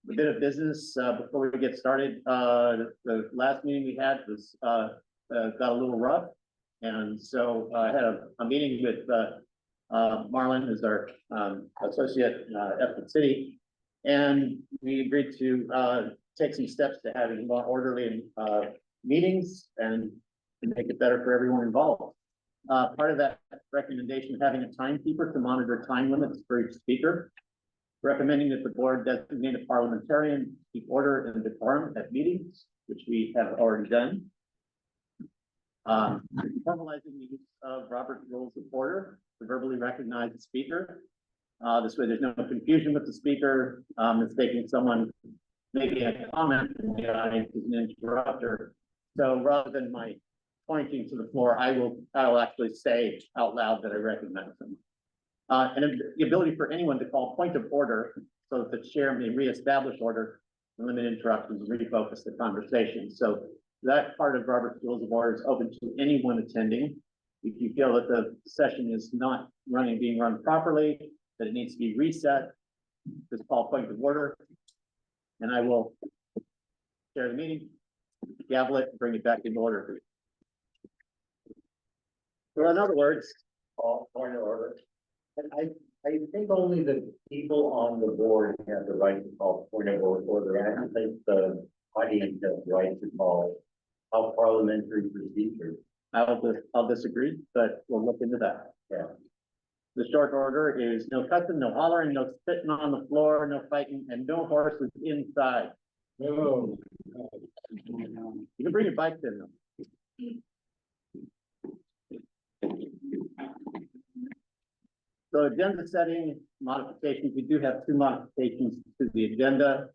a bit of business before we get started. The last meeting we had was got a little rough, and so I had a meeting with Marlon, who's our associate at the city, and we agreed to take some steps to having more orderly meetings and to make it better for everyone involved. Part of that recommendation, having a timekeeper to monitor time limits for each speaker, recommending that the board designate a parliamentarian to keep order and decorum at meetings, which we have already done. Formalizing the use of Robert's Rules of Order to verbally recognize the speaker. This way there's no confusion with the speaker, mistaking someone making a comment in the audience as an interrupter. So rather than my pointing to the floor, I'll actually say out loud that I recognize them. And the ability for anyone to call point of order so that the chair may reestablish order, limit interruptions, and refocus the conversation. So that part of Robert's Rules of Order is open to anyone attending. If you feel that the session is not being run properly, that it needs to be reset, just call point of order, and I will chair the meeting, gavel it, and bring it back into order. So in other words, All point of order. And I think only the people on the board have the right to call point of order. And I don't think the audience has the right to call out parliamentary procedure. I'll disagree, but we'll look into that. Yeah. The short order is no cussing, no hollering, no spitting on the floor, no fighting, and no horses inside. No. You can bring your bikes in though. So agenda setting modifications, we do have two modifications to the agenda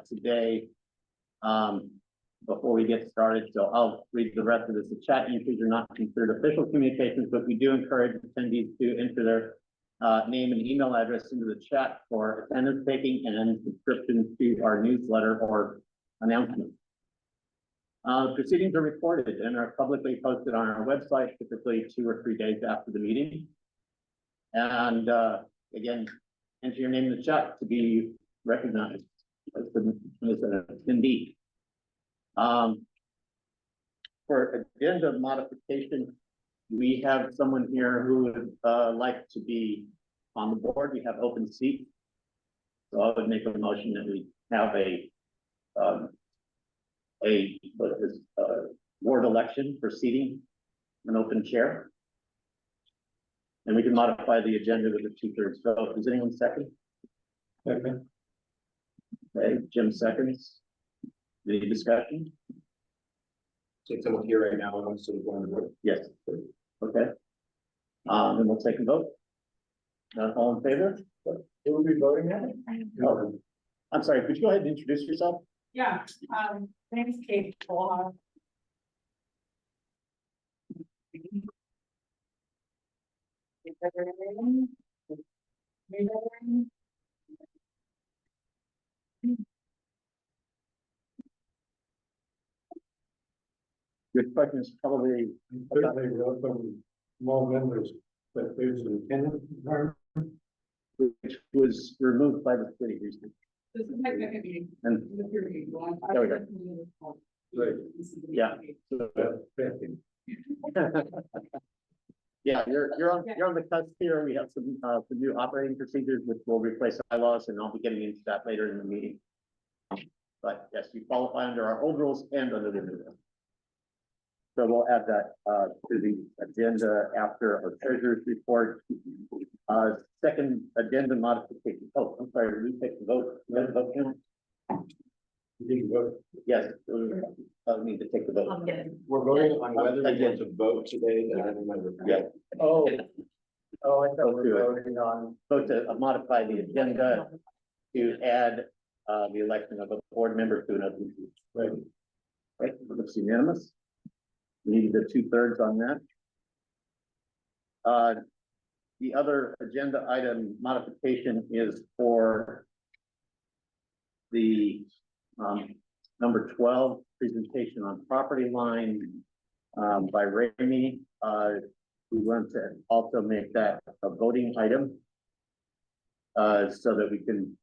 today before we get started. So I'll read the rest of this. The chat entries are not considered official communications, but we do encourage attendees to enter their name and email address into the chat for attendance taking and subscriptions to our newsletter or announcements. Proceedings are recorded and are publicly posted on our website, typically 2 or 3 days after the meeting. And again, enter your name in the chat to be recognized as an attendee. For agenda modification, we have someone here who would like to be on the board. We have open seats. So I would make a motion that we have a ward election for seating an open chair. And we can modify the agenda with a 2/3 vote. Does anyone second? Second. Okay, Jim seconds. Any discussion? So someone here right now wants to go on the board? Yes. Okay. And we'll take a vote. All in favor? Who will be voting on it? Oh, I'm sorry, could you go ahead and introduce yourself? Yeah, my name is Kate Cole. Your question is probably Welcome more members, but there's an attendance requirement. which was removed by the city recently. This is my second meeting. And There we go. Right. Yeah. Yeah, you're on the cusp here. We have some new operating procedures which will replace bylaws, and I'll be getting into that later in the meeting. But yes, you qualify under our old rules and under the new rules. So we'll add that to the agenda after our treasurer's report. Second agenda modification. Oh, I'm sorry, we take the vote. You have the vote count? You need to vote. Yes, I need to take the vote. We're voting on whether we want to vote today. I don't remember. Yeah. Oh, I thought we do were it. voting on. Vote to modify the agenda to add the election of a board member to an open seat. Right. Right, looks unanimous. We need the 2/3 on that. The other agenda item modification is for the number 12 presentation on property line by Ramey. We want to also make that a voting item so that we can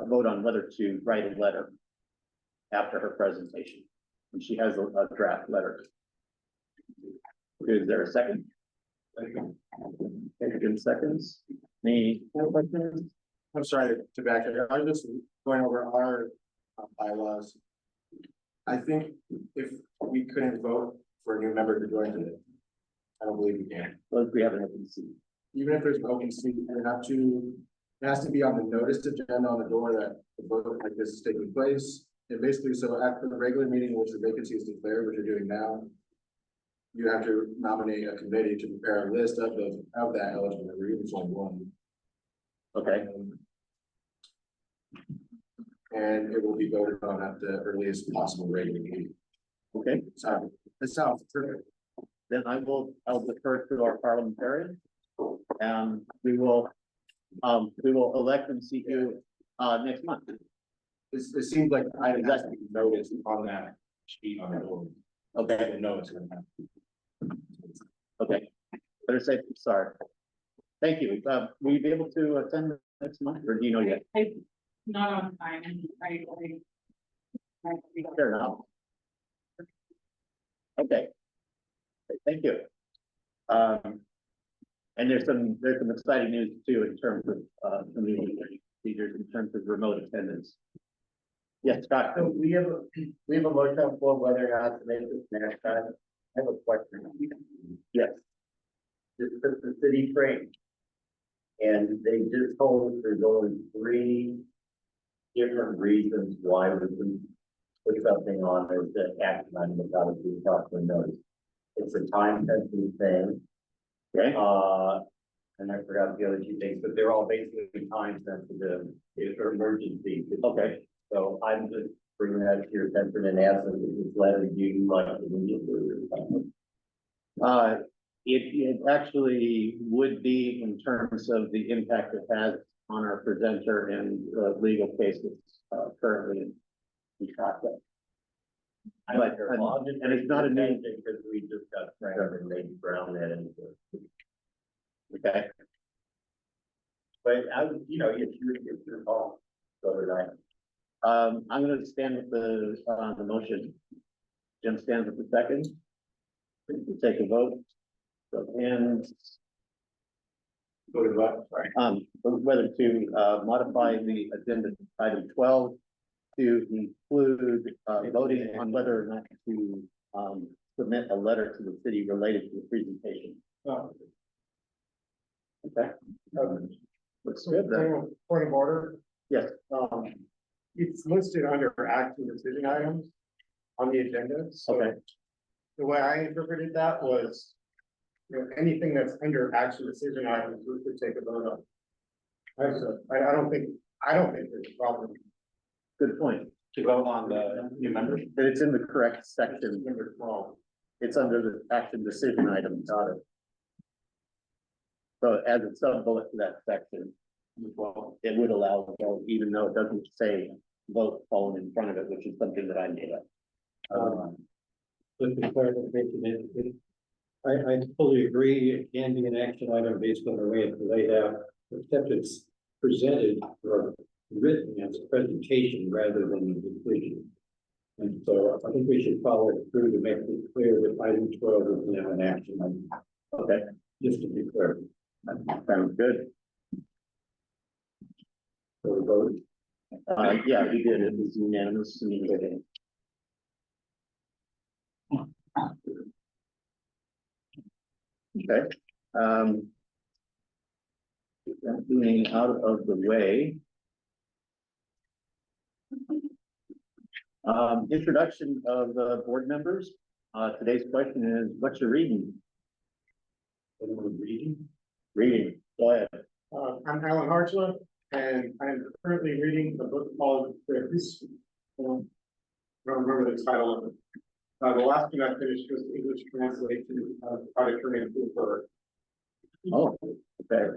a vote on whether to write a letter after her presentation. And she has a draft letter. Is there a second? In seconds. Any more questions? I'm sorry to back it. I was just going over our bylaws. I think if we couldn't vote for a new member to join today, I don't believe we can. Well, we have an open seat. Even if there's an open seat, it has to be on the notice agenda on the door that the vote like this is taking place. And basically, so after the regular meeting, in which the vacancy is declared, which you're doing now, you have to nominate a committee to prepare a list of that eligible member, even if it's only one. Okay, And it will be voted on at the earliest possible regular meeting. okay. So that sounds perfect. Then I'll defer to our parliamentarian. We will elect and seat you, next month. It seems like I didn't have to notice on that sheet on the door. I Okay, didn't know it's gonna happen. okay. Better safe than sorry. Thank you. Will you be able to attend next month, or do you know yet? Not on time, I. Fair enough. Okay. Thank you. And there's some exciting news too in terms of community leaders, in terms of remote attendance. Yes, Scott. So we have a motion on the floor whether or not to make this next time. I have a question. Yes. This is the city frame. And they just told us there's only 3 different reasons why we can put something on as the action item without a due proper notice. It's a time sensitive thing. Okay. And I forgot the other 2 things, but they're all basically time sensitive or emergency. Okay. So I'm just bringing that to your attention and asking if this letter you like immediately. It actually would be in terms of the impact it has on our presenter and the legal cases currently in process. But, and it's not a new, Because we just got Trevor and maybe Brown that into it. okay, But I would, it's your call. So did I. I'm gonna stand with the motion. Jim stands with the second. We can take a vote. So, and Voted what? Sorry. whether to modify the agenda item 12 to include voting on whether or not to submit a letter to the city related to the presentation. Oh. Okay. Looks good then. Point of order. Yes. It's listed under action decision items on the agenda. So Okay. the way I interpreted that was, anything that's under action decision items, we could take a vote on. I don't think there's a problem. Good point. To vote on the new members. And it's in the correct section. Number 12. It's under the action decision item. Got it. So as a sub bullet to that section, it would allow a vote, even though it doesn't say vote following in front of it, which is something that I made up. Just a clarification, I fully agree, it can be an action item based on the way it's laid out, except it's presented or written as a presentation rather than a conclusion. And so I think we should follow it through to make it clear that item 12 is now an action item. Okay, Just to be clear. that sounds good. So we vote. Yeah, we did. It was unanimous. Okay. That being out of the way. Introduction of the board members. Today's question is, what's your reading? Reading, go ahead. I'm Alan Hartzler, and I'm currently reading a book called this. I don't remember the title of it. The last one I finished was the English translation of how to turn into a bird. Oh, okay.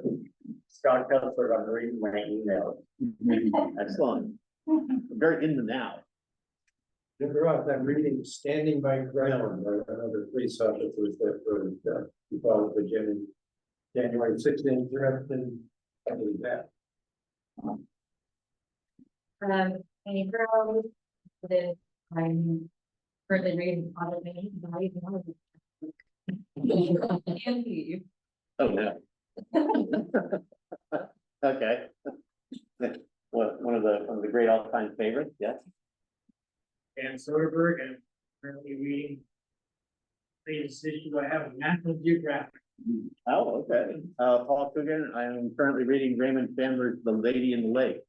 Scott Kessler, I'm reading my email. Excellent. Very in the now. Throughout that reading, Standing by Ground, another police officers that were involved with Jim in January 16th, and that. Any girls, that I'm currently reading on it, maybe, and leave. Oh, no. Okay. Well, one of the great all-time favorites, yes. And Soderbergh, and currently reading latest issue I have of National Geographic. Oh, okay. Paul Coogan, I am currently reading Raymond Chandler's The Lady in the Lake,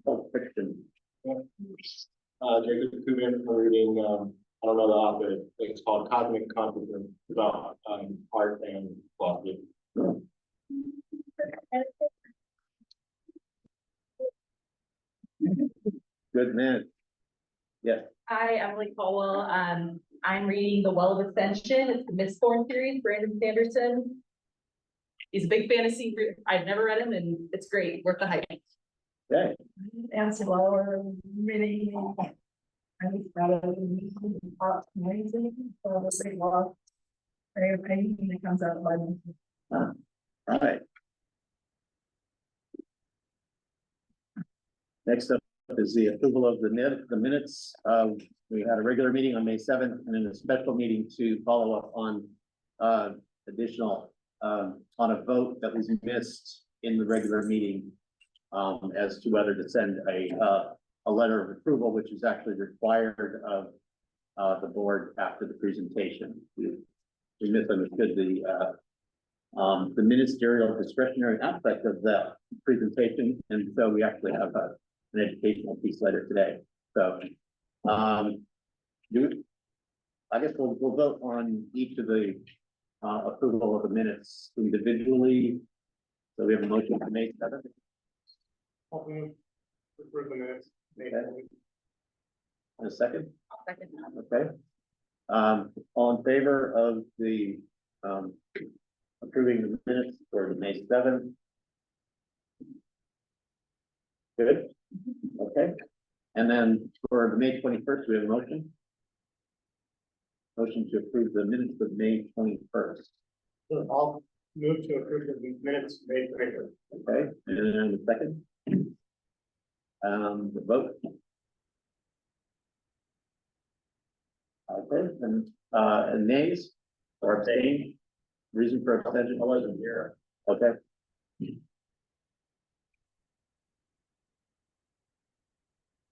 Pulp Fiction. Jacob Coogan, we're reading, I don't know the author, it's called Cosmic Consciousness, about, art and philosophy. Good man. Yes, Hi, Emily Caldwell. I'm reading The Well of Ascension. It's the Mistborn series, Brandon Sanderson. He's a big fantasy. I've never read him, and it's great. Worth the hype. okay. And slower, really. I'm amazing. So it's pretty well. Very pain when it comes out by me. All right. Next up is the approval of the minutes. We had a regular meeting on May 7th and then a special meeting to follow up on additional on a vote that was missed in the regular meeting as to whether to send a letter of approval, which is actually required of the board after the presentation. We misunderstood the ministerial discretionary aspect of the presentation, and so we actually have an educational piece later today. So, I guess we'll vote on each of the approval of the minutes individually. So we have a motion to May 7th. Approve the minutes. Okay. And a second. Second. Okay. All in favor of the approving the minutes for the May 7th? Good. Okay. And then for the May 21st, we have a motion. Motion to approve the minutes of May 21st. So I'll move to approve the minutes made later. Okay, and then the second. The vote. Okay, and nays or abstain? Reason for abstention? I wasn't here. Okay.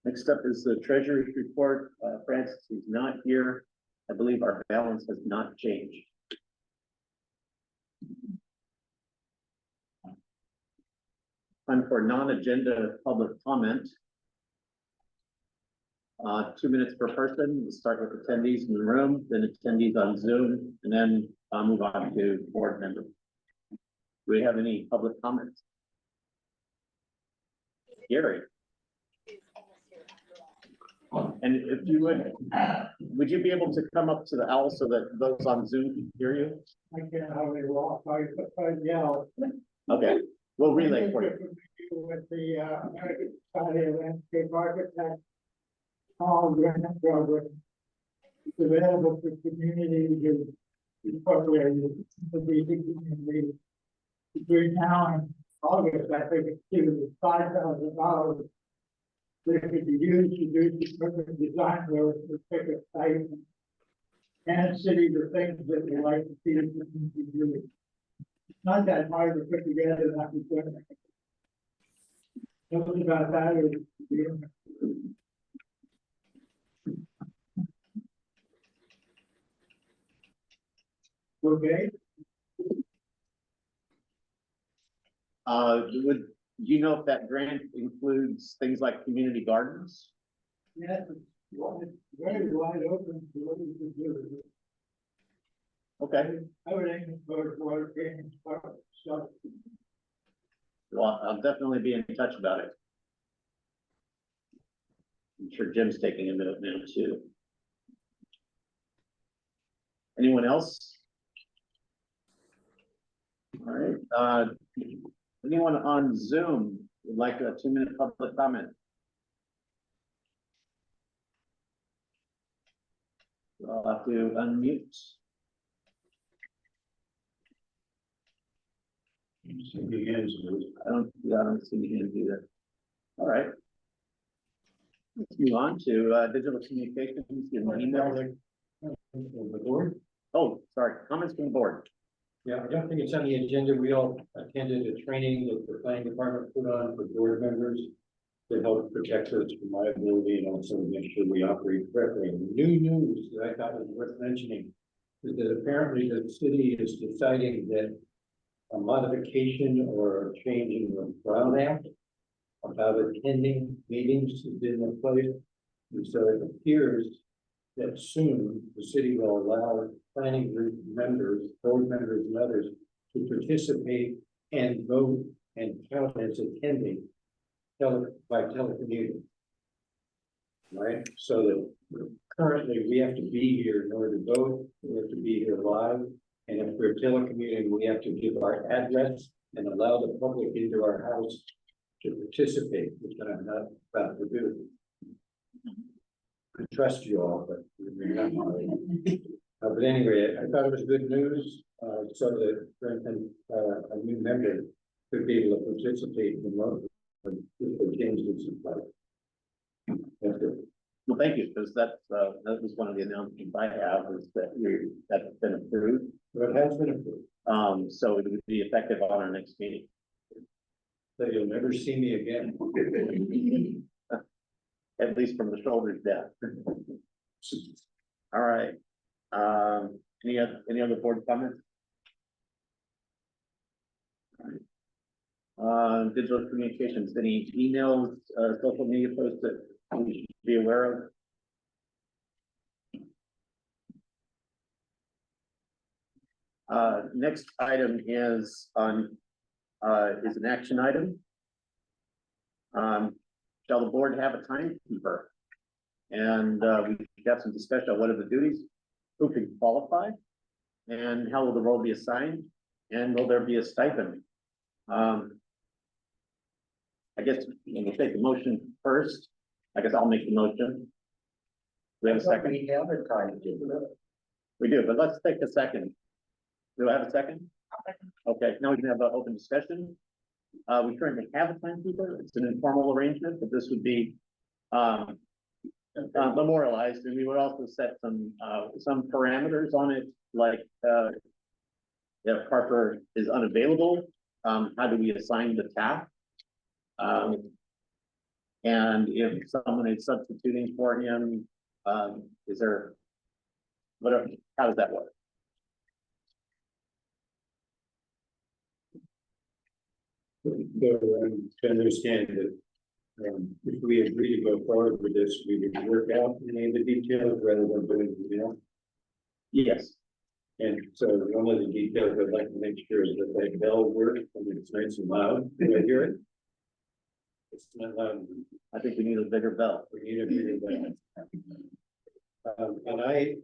Next up is the treasury report. Francis is not here. I believe our balance has not changed. Time for non-agenda public comment. 2 minutes per person. We'll start with attendees in the room, then attendees on Zoom, and then move on to board members. Do we have any public comments? Gary? And if you would you be able to come up to the owl so that those on Zoom can hear you? I can't hardly walk, I yell. Okay, we'll relay for you. With the, American Society of Landscape Architects, all grant program. It's available for community to incorporate the community. Between now and August, I think it's given $5,000. That it could be used to do the design work for pick a site and city the things that we like to see the community doing. It's not that hard to put together that we could. Something about that is. Okay. Do you know if that grant includes things like community gardens? Yes, it's very wide open to what you can do. Okay, I would aim for water and stuff. well, I'll definitely be in touch about it. I'm sure Jim's taking a minute now too. Anyone else? All right, anyone on Zoom would like a 2-minute public comment? I'll have to unmute. I don't see any hands either. All right. Let's move on to digital communications and email. The board? Oh, sorry, comments from the board. Yeah, I don't think it's on the agenda. We all attended a training that the planning department put on for board members to help protect us from liability and also make sure we operate correctly. And the new news that I thought was worth mentioning is that apparently the city is deciding that a modification or a change in the Brown Act about attending meetings is in place. And so it appears that soon the city will allow planning group members, board members and others to participate and vote and count as attending by telecommuting. Right, so that currently we have to be here in order to vote, we have to be here live. And if we're telecommuting, we have to give our address and allow the public into our house to participate, which I'm not about to do. I trust you all, but we're not. But anyway, I thought it was good news, so that, for instance, a new member could be able to participate remotely if they change this. That's it. Well, thank you, because that was one of the announcements I have is that that's been approved. But it has been approved, So it would be effective on our next meeting. so you'll never see me again. At least from the shoulders down. All right. Any other board comments? All right. Digital communications, any emails, social media posts that we should be aware of? Next item is an action item. Shall the board have a timekeeper? And we got some discussion on what are the duties, who can qualify, and how will the role be assigned, and will there be a stipend? I guess we'll take the motion first. I guess I'll make the motion. We have a second? We have a time to do it. We do, but let's take a second. Do I have a second? Okay, now we can have an open discussion. We currently have a timekeeper. It's an informal arrangement, but this would be memorialized, and we would also set some parameters on it, like if Harper is unavailable, how do we assign the task? And if someone is substituting for him, is there whatever? How does that work? So, to understand that, if we agree to go forward with this, we would work out any of the details rather than doing, Yes. And so one of the details I'd like to make sure is that that bell works, and it's nice and loud. Do I hear it? It's not loud. I think we need a bigger bell. We need a bigger bell. And I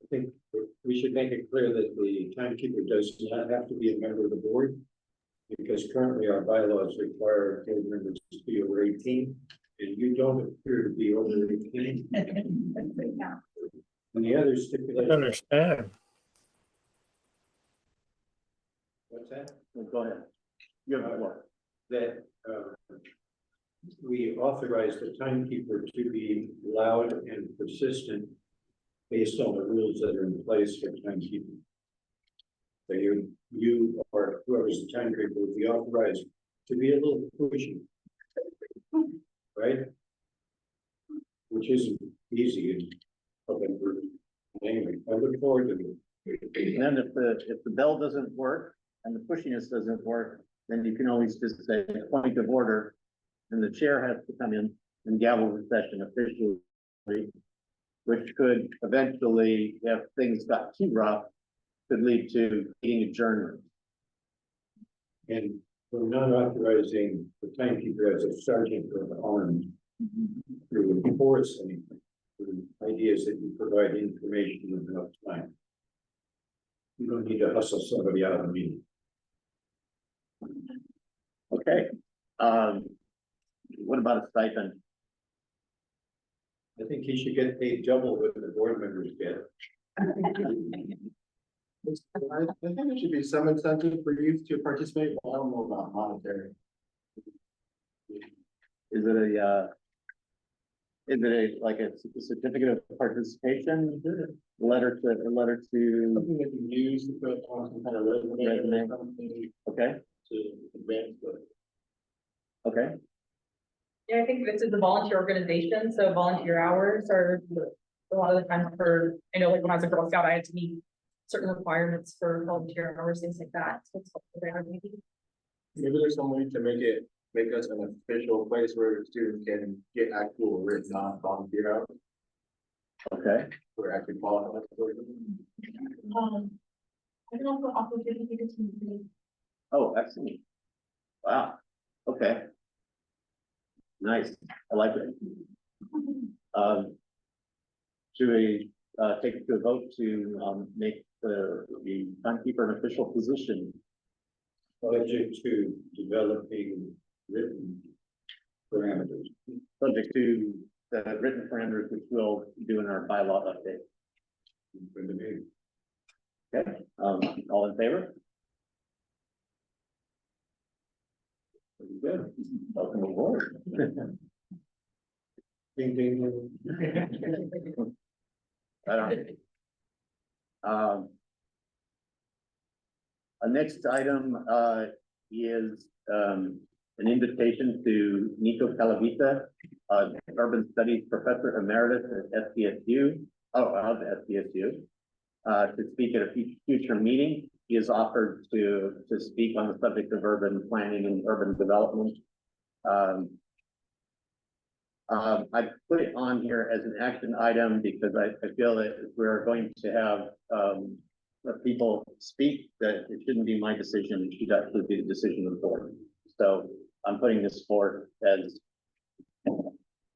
think we should make it clear that the timekeeper does not have to be a member of the board, because currently our bylaws require board members to be over 18, and you don't appear to be over 18. And the other stipulation. Understand. What's that? Well, go ahead. You have the floor. That we authorize the timekeeper to be loud and persistent based on the rules that are in place for timekeeping. So you or whoever's the timekeeper will be authorized to be a little pushy, right? Which isn't easy in public work. Anyway, I look forward to it. And then if the bell doesn't work and the pushiness doesn't work, then you can always just say point of order, and the chair has to come in and gavel the session officially, which could eventually, if things got too rough, could lead to meeting adjournment. And we're not authorizing the timekeeper as a sergeant of arms to enforce anything. The idea is that you provide information in enough time. You don't need to hustle somebody out of the meeting. Okay. What about a stipend? I think he should get paid double what the board members get. I think there should be some incentive for youth to participate, but I don't know about monetary. Is it Is it like a certificate of participation? A letter to? Something that you use to put on some kind of resume Resume. or something Okay, to advance the. okay, Yeah, I think this is a volunteer organization, so volunteer hours are a lot of the time for, I know like when I was a Girl Scout, I had to meet certain requirements for volunteer hours, things like that. So it's helpful there, maybe. Maybe there's some way to make us an official place where students can get actual written volunteer hours, okay. or actually qualified for it. I can also offer dedicated to me. Oh, excellent. Wow, okay. Nice, I like it. Should we, take it to a vote to, make the timekeeper an official position? Subject to developing written parameters. Subject to the written parameters, which we'll do in our bylaw update. For the meeting. Okay, all in favor? Very good, welcome aboard. Ding, ding, ding. I don't. Our next item, is, an invitation to Nico Calavita, Urban Studies Professor Emeritus at SDSU, of SDSU, to speak at a future meeting. He is offered to speak on the subject of urban planning and urban development. I put it on here as an action item because I feel that if we're going to have, people speak, that it shouldn't be my decision, it should actually be the decision of the board. So I'm putting this forth as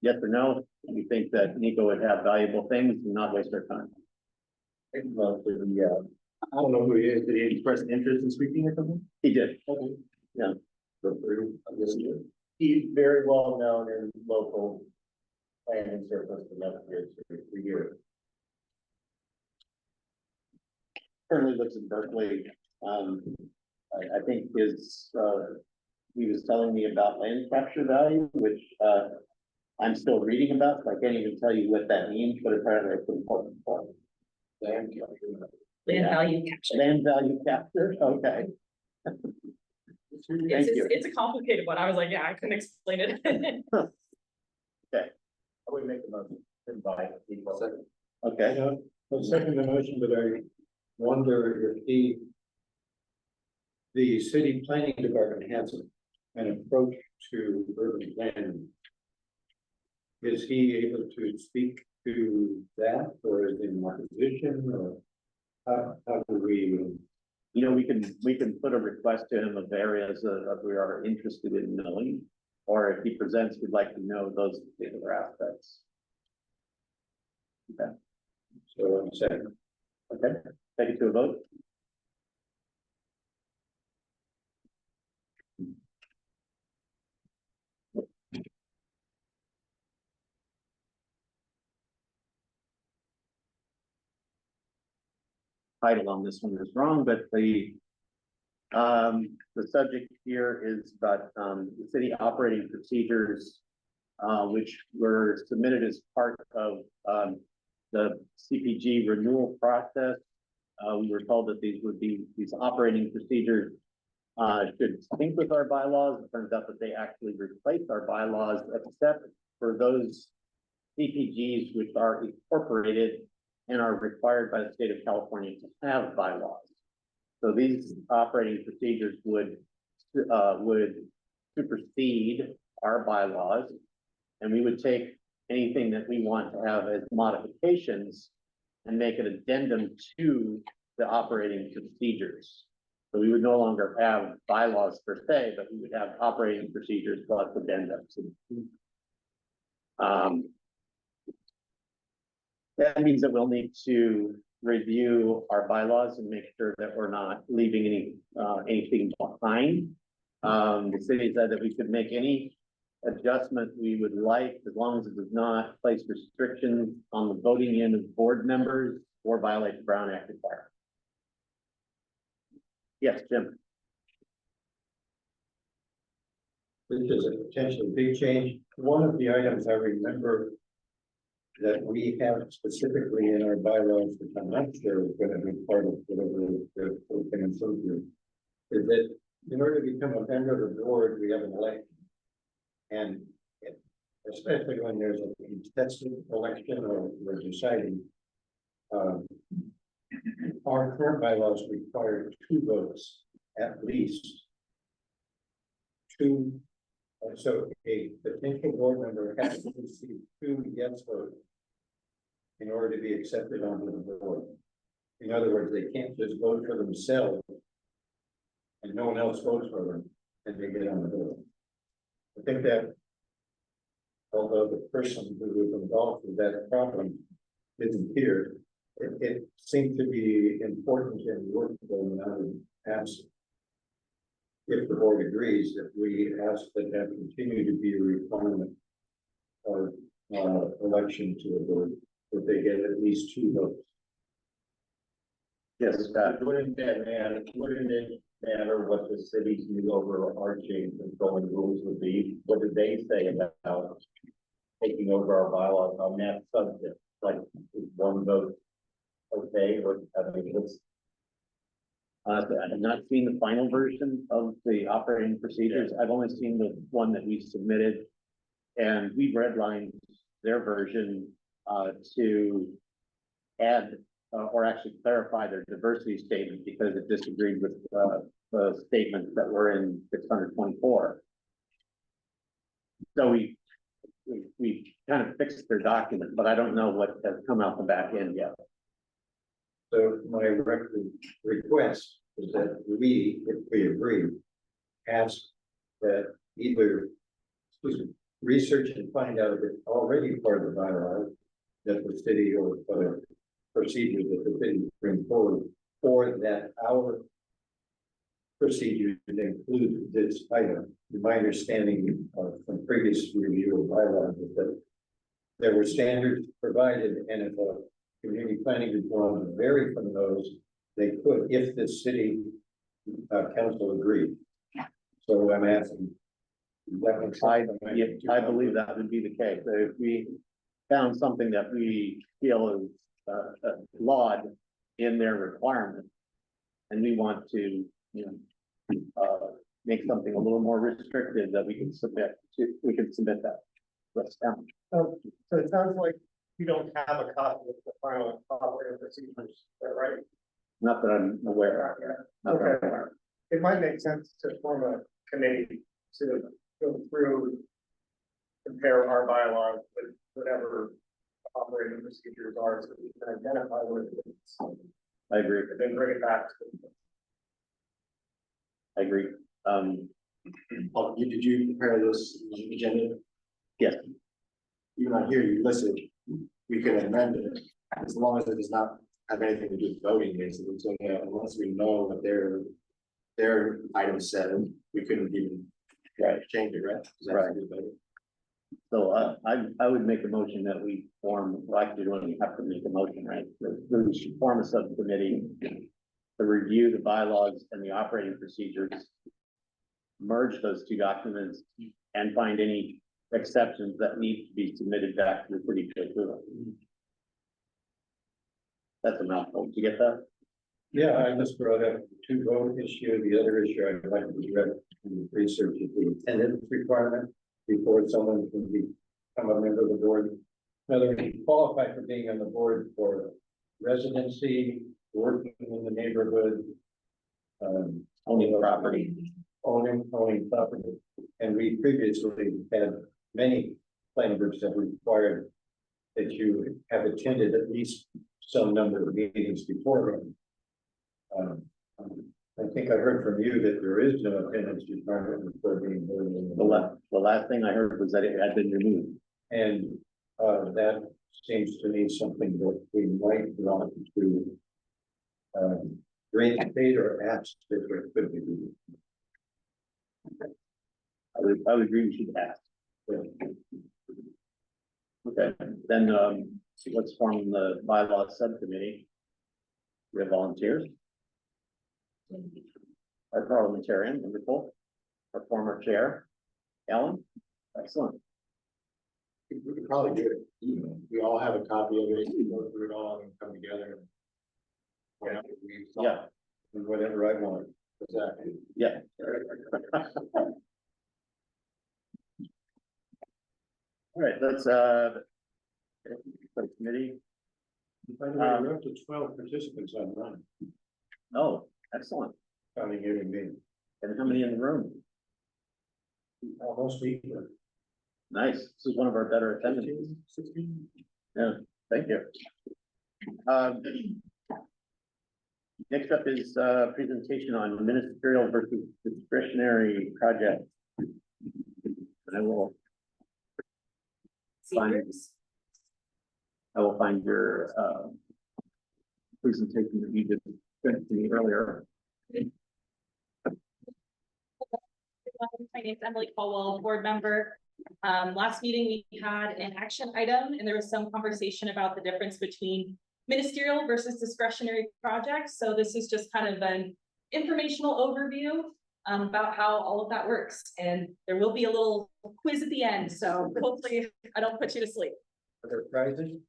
yes or no. We think that Nico would have valuable things and not waste our time. Well, I don't know who he is. Did he express interest in speaking or something? He did. Okay. Yeah. Go through, I guess he is. He's very well known in local planning circles for years. Currently lives in Berkeley. I think he was telling me about land capture value, which, I'm still reading about, so I can't even tell you what that means, but apparently it's important for Land Yeah. value capture. land value capture, okay. It's, Thank you. it's a complicated one. I was like, yeah, I couldn't explain it. I would make the motion to invite people. Okay, I'll second the motion, but I wonder if the city planning department has an approach to urban planning. Is he able to speak to that, or is he in opposition, or how do we? you know, we can put a request to him of areas that we are interested in knowing, or if he presents, we'd like to know those particular aspects. Okay, So I'm saying, okay, take it to a vote. Title on this one is wrong, but the subject here is about, the city operating procedures, which were submitted as part of, the CPG renewal process. We were told that these operating procedures, should sync with our bylaws. It turns out that they actually replace our bylaws, except for those CPGs which are incorporated and are required by the state of California to have bylaws. So these operating procedures would supersede our bylaws, and we would take anything that we want to have as modifications and make an addendum to the operating procedures. So we would no longer have bylaws per se, but we would have operating procedures plus addendums. That means that we'll need to review our bylaws and make sure that we're not leaving anything behind. The city said that we could make any adjustment we would like, as long as it does not place restrictions on the voting in of board members or violate the Brown Act requirement. Yes, Jim. this is a potentially big change. One of the items I remember that we have specifically in our bylaws, which I'm not sure is gonna be part of whatever the whole thing is so here, is that in order to become a member of the board, we have an election. And especially when there's a contested election or we're deciding, our current bylaws require 2 votes at least. 2, so a potential board member has to receive 2 yes votes in order to be accepted onto the board. In other words, they can't just vote for themselves and no one else votes for them and they get on the board. I think that although the person who was involved with that problem isn't here, it seemed to be important and workable, and I would ask if the board agrees that we ask that continue to be a requirement of election to the board, that they get at least 2 votes. Yes, Scott. Wouldn't it matter what the city's new overarching controlling rules would be? What did they say about taking over our bylaws on that subject? Like, is 1 vote okay, or, I mean, what's, I have not seen the final version of the operating procedures. I've only seen the one that we submitted. And we redlined their version to add or actually clarify their diversity statement because it disagreed with the statements that were in 624. So we kind of fixed their document, but I don't know what has come out the back end yet. So my request is that we, if we agree, ask that either research and find out if it's already part of the bylaw that the city or procedure that the city bring forward, or that our procedure include this item. My understanding from previous review of bylaws is that there were standards provided, and if a community planning would want to vary from those, they could, if the city council agreed. So I'm asking. I believe that would be the case. So if we found something that we feel is flawed in their requirement, and we want to, make something a little more restrictive that we can submit that. Let's down. So it sounds like you don't have a copy of the final operating procedures, is that right? Not that I'm aware of. Not that I'm aware of. It might make sense to form a committee to go through, compare our bylaws with whatever operating procedures are, so we can identify where it is. I agree. And then bring it back to. I agree. Did you prepare this agenda? Yes. Even on here, you listed, we can amend it as long as it does not have anything to do with voting, basically. So yeah, unless we know what their item said, we couldn't even change it, right? Does that have to do with voting? So I would make a motion that we form, well, actually, we don't even have to make a motion, right? We should form a subcommittee to review the bylaws and the operating procedures, merge those 2 documents, and find any exceptions that need to be submitted back to the city to approve. That's a mouthful. Did you get that? Yeah, I just brought up the 2 vote issue. The other issue I'd like to address in research is the attendance requirement before someone can become a member of the board. Whether you qualify for being on the board for residency, working in the neighborhood, Owning property. owning property. And we previously had many planning groups that required that you have attended at least some number of meetings before. I think I heard from you that there is no attendance requirement before being voted in. The last thing I heard was that it had been removed. And that seems to me something that we might want to reinstate or ask if it could be. I would agree we should ask. Okay, then let's form the bylaws subcommittee. We have volunteers. Our parliamentarian, wonderful. Our former chair, Alan, excellent. We could probably do it. We all have a copy of it, we go through it all and come together. And whatever we saw, Yeah. and whatever I want. Exactly. Yeah. All right, let's, committee. By the way, we're up to 12 participants online. Oh, excellent. Counting you and me. And how many in the room? Almost equal. Nice. This is one of our better attendance. 16. Yeah, thank you. Next up is presentation on ministerial versus discretionary projects. And I will find your presentation that you did sent to me earlier. My name is Emily Caldwell, board member. Last meeting, we had an action item and there was some conversation about the difference between ministerial versus discretionary projects. So this is just kind of an informational overview about how all of that works. And there will be a little quiz at the end. So hopefully I don't put you to sleep. Are there prizes?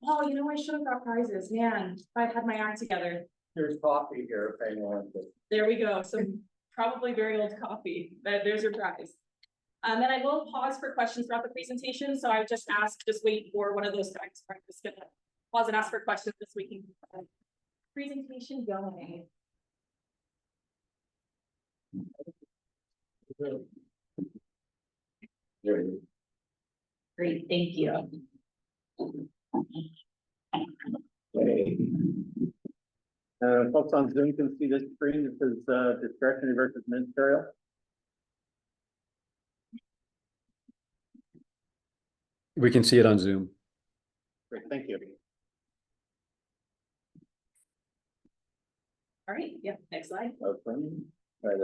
Oh, you know, I should have got prizes, man. If I had my act together. There's coffee here if anyone wants it. There we go. Some probably very old coffee. There's your prize. And then I will pause for questions throughout the presentation. So I would just wait for one of those guys. I'm just gonna pause and ask for questions this week. Presentation going. Great, thank you. Folks on Zoom can see this screen. This is discretionary versus ministerial. We can see it on Zoom. Great, thank you. All right, yeah, next slide. Okay. All right,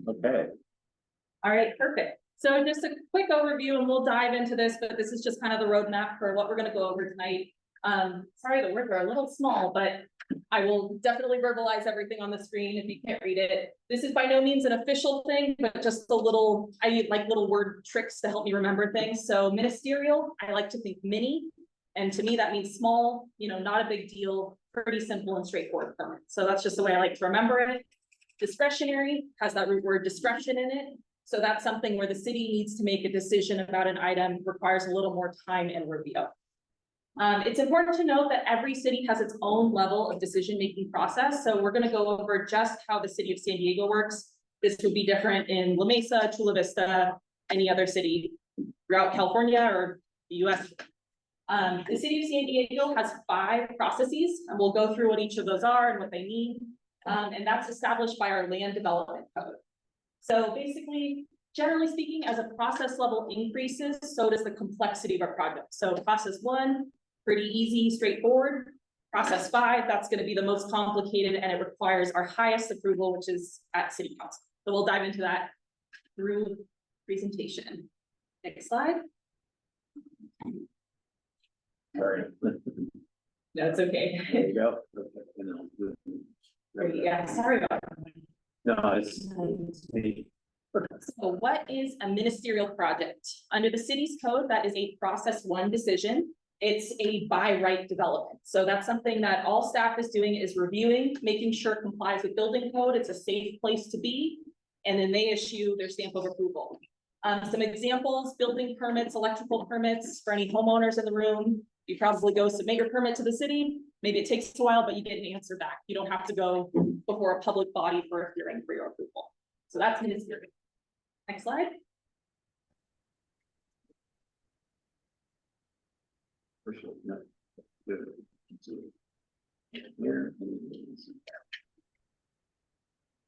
okay. All right, perfect. So just a quick overview and we'll dive into this, but this is just kind of the roadmap for what we're going to go over tonight. Sorry, the words are a little small, but I will definitely verbalize everything on the screen if you can't read it. This is by no means an official thing, but just a little, I like little word tricks to help me remember things. So ministerial, I like to think mini. And to me, that means small, you know, not a big deal, pretty simple and straightforward permit. So that's just the way I like to remember it. Discretionary has that root word discretion in it. So that's something where the city needs to make a decision about an item, requires a little more time and review. It's important to note that every city has its own level of decision-making process. So we're going to go over just how the city of San Diego works. This would be different in La Mesa, Chula Vista, any other city throughout California or the US. The city of San Diego has 5 processes, and we'll go through what each of those are and what they mean. And that's established by our land development code. So basically, generally speaking, as a process level increases, so does the complexity of a project. So process 1, pretty easy, straightforward. Process 5, that's going to be the most complicated and it requires our highest approval, which is at city council. So we'll dive into that through presentation. Next slide. Sorry. That's okay. There you go. Yeah, sorry about that. No, it's me. So what is a ministerial project? Under the city's code, that is a process 1 decision. It's a by right development. So that's something that all staff is doing is reviewing, making sure it complies with building code. It's a safe place to be. And then they issue their stamp of approval. Some examples, building permits, electrical permits for any homeowners in the room. You probably go submit your permit to the city. Maybe it takes a while, but you get an answer back. You don't have to go before a public body for a hearing for your approval. So that's ministerial. Next slide.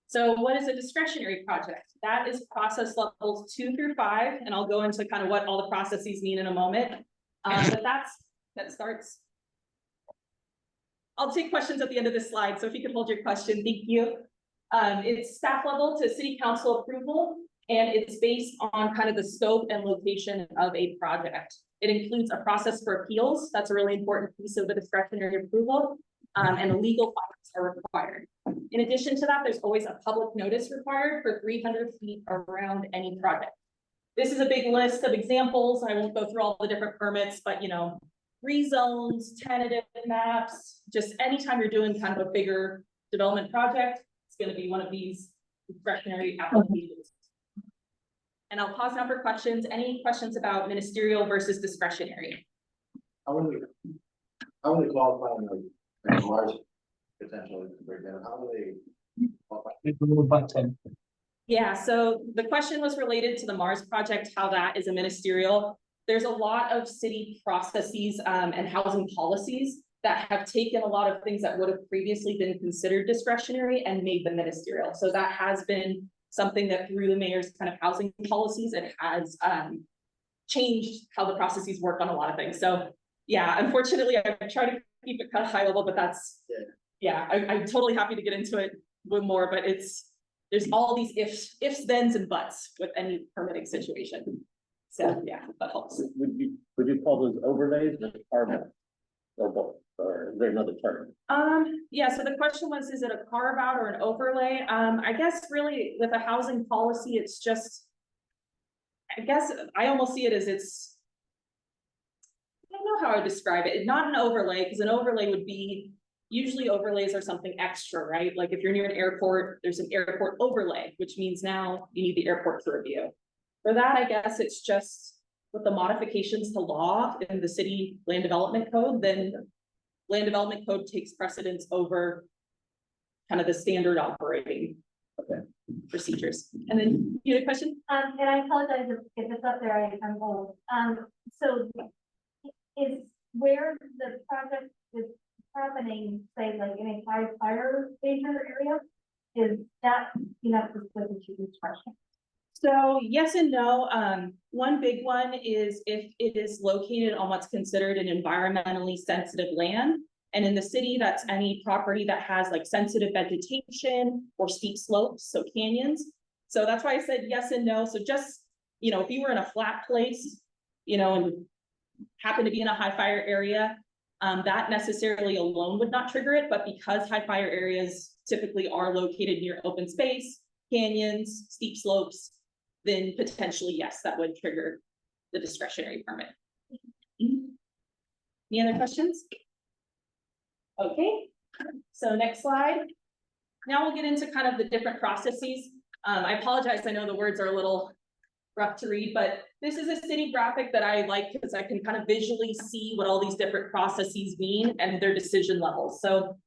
So what is a discretionary project? That is process levels 2 through 5, and I'll go into kind of what all the processes mean in a moment. But that starts. I'll take questions at the end of this slide, so if you could hold your question, thank you. It's staff level to city council approval, and it's based on kind of the scope and location of a project. It includes a process for appeals. That's a really important piece of the discretionary approval, and the legal filings are required. In addition to that, there's always a public notice required for 300 feet around any project. this is a big list of examples. I won't go through all the different permits, but rezones, tentative maps, just anytime you're doing kind of a bigger development project, it's gonna be one of these discretionary applications. And I'll pause now for questions. Any questions about ministerial versus discretionary? How would they qualify on like Mars potentially breakdown? How do they qualify? Yeah, so the question was related to the Mars project, how that is a ministerial. There's a lot of city processes and housing policies that have taken a lot of things that would have previously been considered discretionary and made them ministerial. So that has been something that through the mayor's kind of housing policies, it has changed how the processes work on a lot of things. So yeah, unfortunately, I try to keep it kind of high level, but that's, yeah, I'm totally happy to get into it with more, but there's all these ifs, thens, and buts with any permitting situation. So yeah, that helps. Would you call those overlays or carve-outs? Or both, or is there another term? Yeah, so the question was, is it a carve out or an overlay? I guess really with a housing policy, it's just, I guess I almost see it as I don't know how I would describe it. Not an overlay, because an overlay would be, usually overlays are something extra, right? Like if you're near an airport, there's an airport overlay, which means now you need the airport to review. For that, I guess it's just with the modifications to law in the city land development code, then land development code takes precedence over kind of the standard operating procedures. And then you had a question? And I apologize if it's up there, I'm old. So is where the project is happening, say like in a high fire danger area, is that enough to split the chief's question? So yes and no. One big one is if it is located on what's considered an environmentally sensitive land. And in the city, that's any property that has like sensitive vegetation or steep slopes, so canyons. So that's why I said yes and no. So just, if you were in a flat place, and happen to be in a high fire area, that necessarily alone would not trigger it. But because high fire areas typically are located near open space, canyons, steep slopes, then potentially, yes, that would trigger the discretionary permit. Any other questions? Okay, so next slide. Now we'll get into kind of the different processes. I apologize, I know the words are a little rough to read, but this is a city graphic that I like because I can kind of visually see what all these different processes mean and their decision levels. So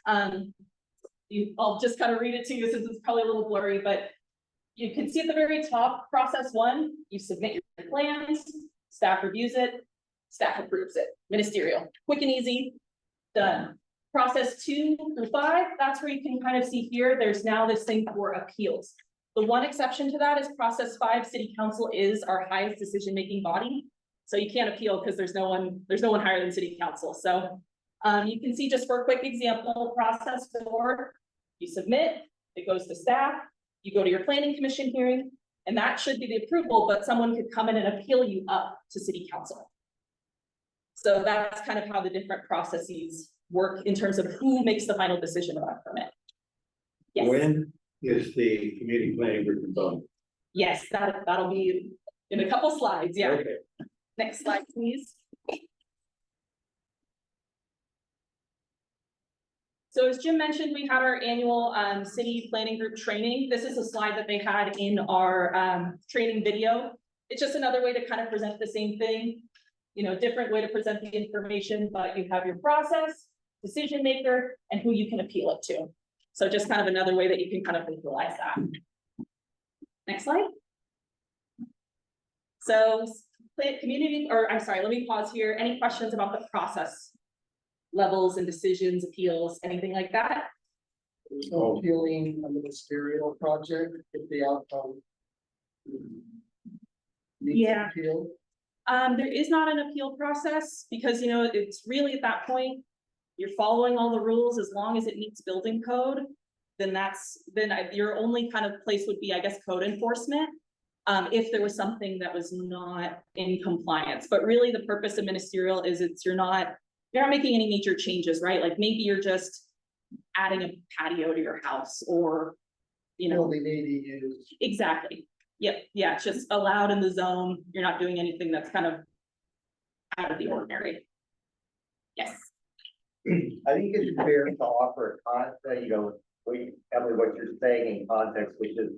I'll just kind of read it to you since it's probably a little blurry, but you can see at the very top, process 1, you submit your plans, staff reviews it, staff approves it, ministerial, quick and easy, done. Process 2 through 5, that's where you can kind of see here, there's now this thing for appeals. The one exception to that is process 5, city council is our highest decision-making body. So you can't appeal because there's no one higher than city council. So you can see just for a quick example, process 4, you submit, it goes to staff, you go to your planning commission hearing, and that should be the approval, but someone could come in and appeal you up to city council. So that's kind of how the different processes work in terms of who makes the final decision about permit. Yes. When is the community planning group involved? Yes, that'll be in a couple slides, yeah. Okay. Next slide, please. So as Jim mentioned, we had our annual city planning group training. This is a slide that they had in our training video. It's just another way to kind of present the same thing, different way to present the information, but you have your process, decision maker, and who you can appeal it to. So just kind of another way that you can kind of visualize that. Next slide. So community, or I'm sorry, let me pause here. Any questions about the process? Levels and decisions, appeals, anything like that? There's no appealing on the ministerial project if the outcome. Yeah. Appeal. There is not an appeal process because, it's really at that point, you're following all the rules as long as it meets building code, then your only kind of place would be, I guess, code enforcement. If there was something that was not in compliance, but really the purpose of ministerial is you're not making any major changes, right? Like maybe you're just adding a patio to your house or, Building ADUs. Exactly. Yep, yeah, it's just allowed in the zone. You're not doing anything that's kind of out of the ordinary. Yes. I think it's fair to offer a you know, Emily, what you're saying in context, which is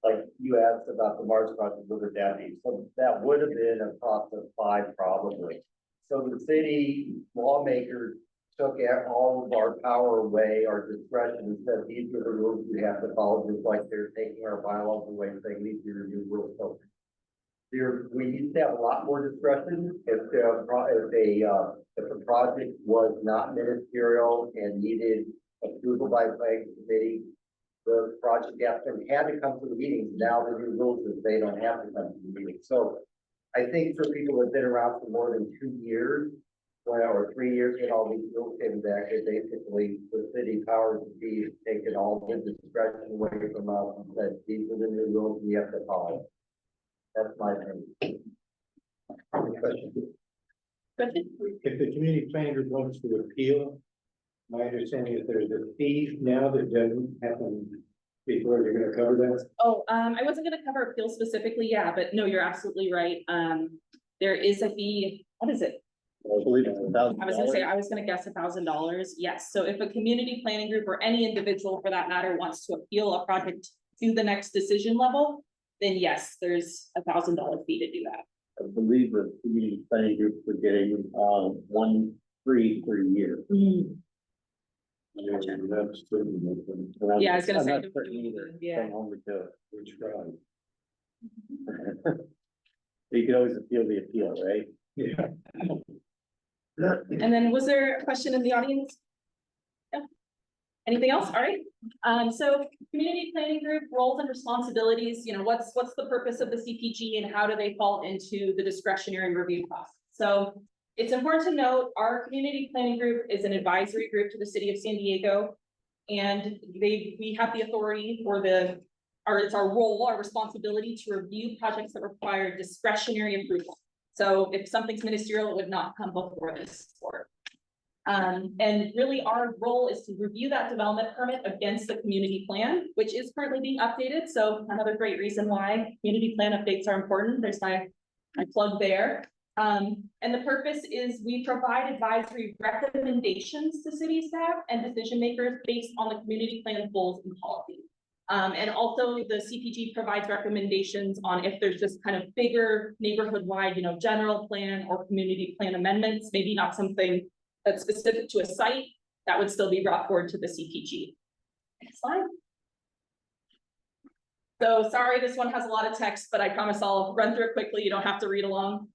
like you asked about the March project with the deputy. So that would have been a cost of 5 probably. So the city lawmakers took all of our power away, our discretion, and said these are the rules you have to follow, just like they're taking our bylaws away, saying these are your new rules. So we used to have a lot more discretion if a project was not ministerial and needed approval by the committee. The project applicant had to come to the meetings. Now the new rules is they don't have to come to the meeting. So I think for people who have been around for more than 2 years, or 3 years, when all these rules came back, it basically the city powers to be taken all the discretion away from us and said these are the new rules we have to follow. That's my opinion. If the community planning group wants to appeal, my understanding is there's a fee now that doesn't happen before. You're gonna cover that? Oh, I wasn't gonna cover appeal specifically, yeah, but no, you're absolutely right. There is a fee. What is it? I believe it's $1,000. I was gonna say, I was gonna guess $1,000. Yes, so if a community planning group or any individual for that matter wants to appeal a project to the next decision level, then yes, there's $1,000 fee to do that. I believe the community planning groups were getting, 1 free per year. Gotcha. That's certainly And I'm- Yeah, I was gonna I'm say, not certain either. yeah. Don't hold me to it. we tried. You could always appeal the appeal, right? Yeah. And then was there a question in the audience? Yeah. Anything else? All right. So community planning group roles and responsibilities, you know, what's the purpose of the CPG and how do they fall into the discretionary review process? So it's important to note our community planning group is an advisory group to the city of San Diego. And we have the authority for it's our role, our responsibility to review projects that require discretionary approval. So if something's ministerial, it would not come before this board. And really our role is to review that development permit against the community plan, which is currently being updated. So another great reason why community plan updates are important. There's my plug there. And the purpose is we provide advisory recommendations to city staff and decision makers based on the community plan goals and policies. And also the CPG provides recommendations on if there's just kind of bigger neighborhood-wide, you know, general plan or community plan amendments, maybe not something that's specific to a site, that would still be brought forward to the CPG. Next slide. So sorry, this one has a lot of text, but I promise I'll run through it quickly. You don't have to read along.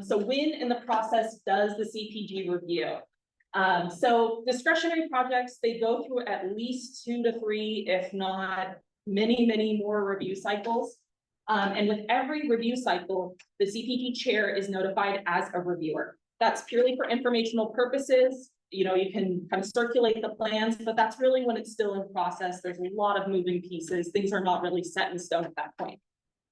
So when in the process does the CPG review? So discretionary projects, they go through at least 2 to 3, if not many more review cycles. And with every review cycle, the CPG chair is notified as a reviewer. That's purely for informational purposes. You know, you can kind of circulate the plans, but that's really when it's still in process. There's a lot of moving pieces. Things are not really set in stone at that point.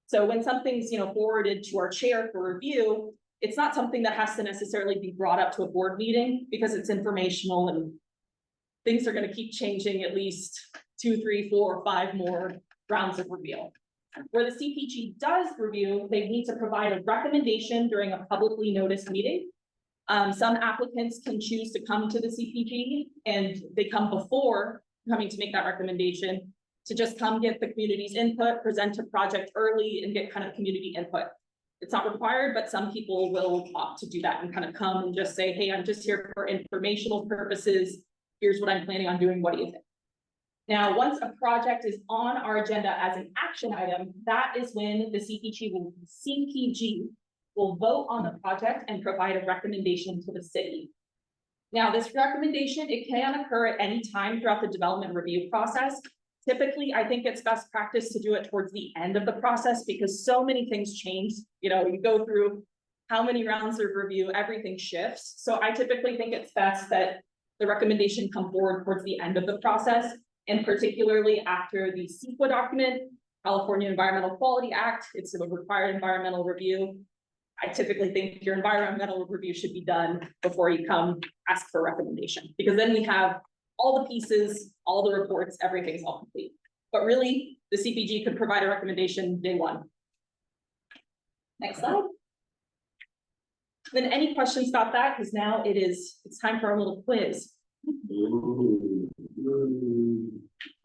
So when something's, you know, forwarded to our chair for review, it's not something that has to necessarily be brought up to a board meeting because it's informational and things are going to keep changing at least 2, 3, 4, 5 more rounds of review. Where the CPG does review, they need to provide a recommendation during a publicly noticed meeting. Some applicants can choose to come to the CPG and they come before coming to make that recommendation to just come get the community's input, present a project early and get kind of community input. It's not required, but some people will opt to do that and kind of come and just say, hey, I'm just here for informational purposes. Here's what I'm planning on doing. What do you think? Now, once a project is on our agenda as an action item, that is when the CPG will vote on the project and provide a recommendation to the city. Now, this recommendation, it can occur at any time throughout the development review process. Typically, I think it's best practice to do it towards the end of the process because so many things change. You know, you go through how many rounds of review, everything shifts. So I typically think it's best that the recommendation come forward towards the end of the process, and particularly after the CEQA document, California Environmental Quality Act, it's a required environmental review. I typically think your environmental review should be done before you come ask for a recommendation, because then we have all the pieces, all the reports, everything's all complete. But really, the CPG could provide a recommendation day one. Next slide. Then any questions about that? Because now it's time for our little quiz.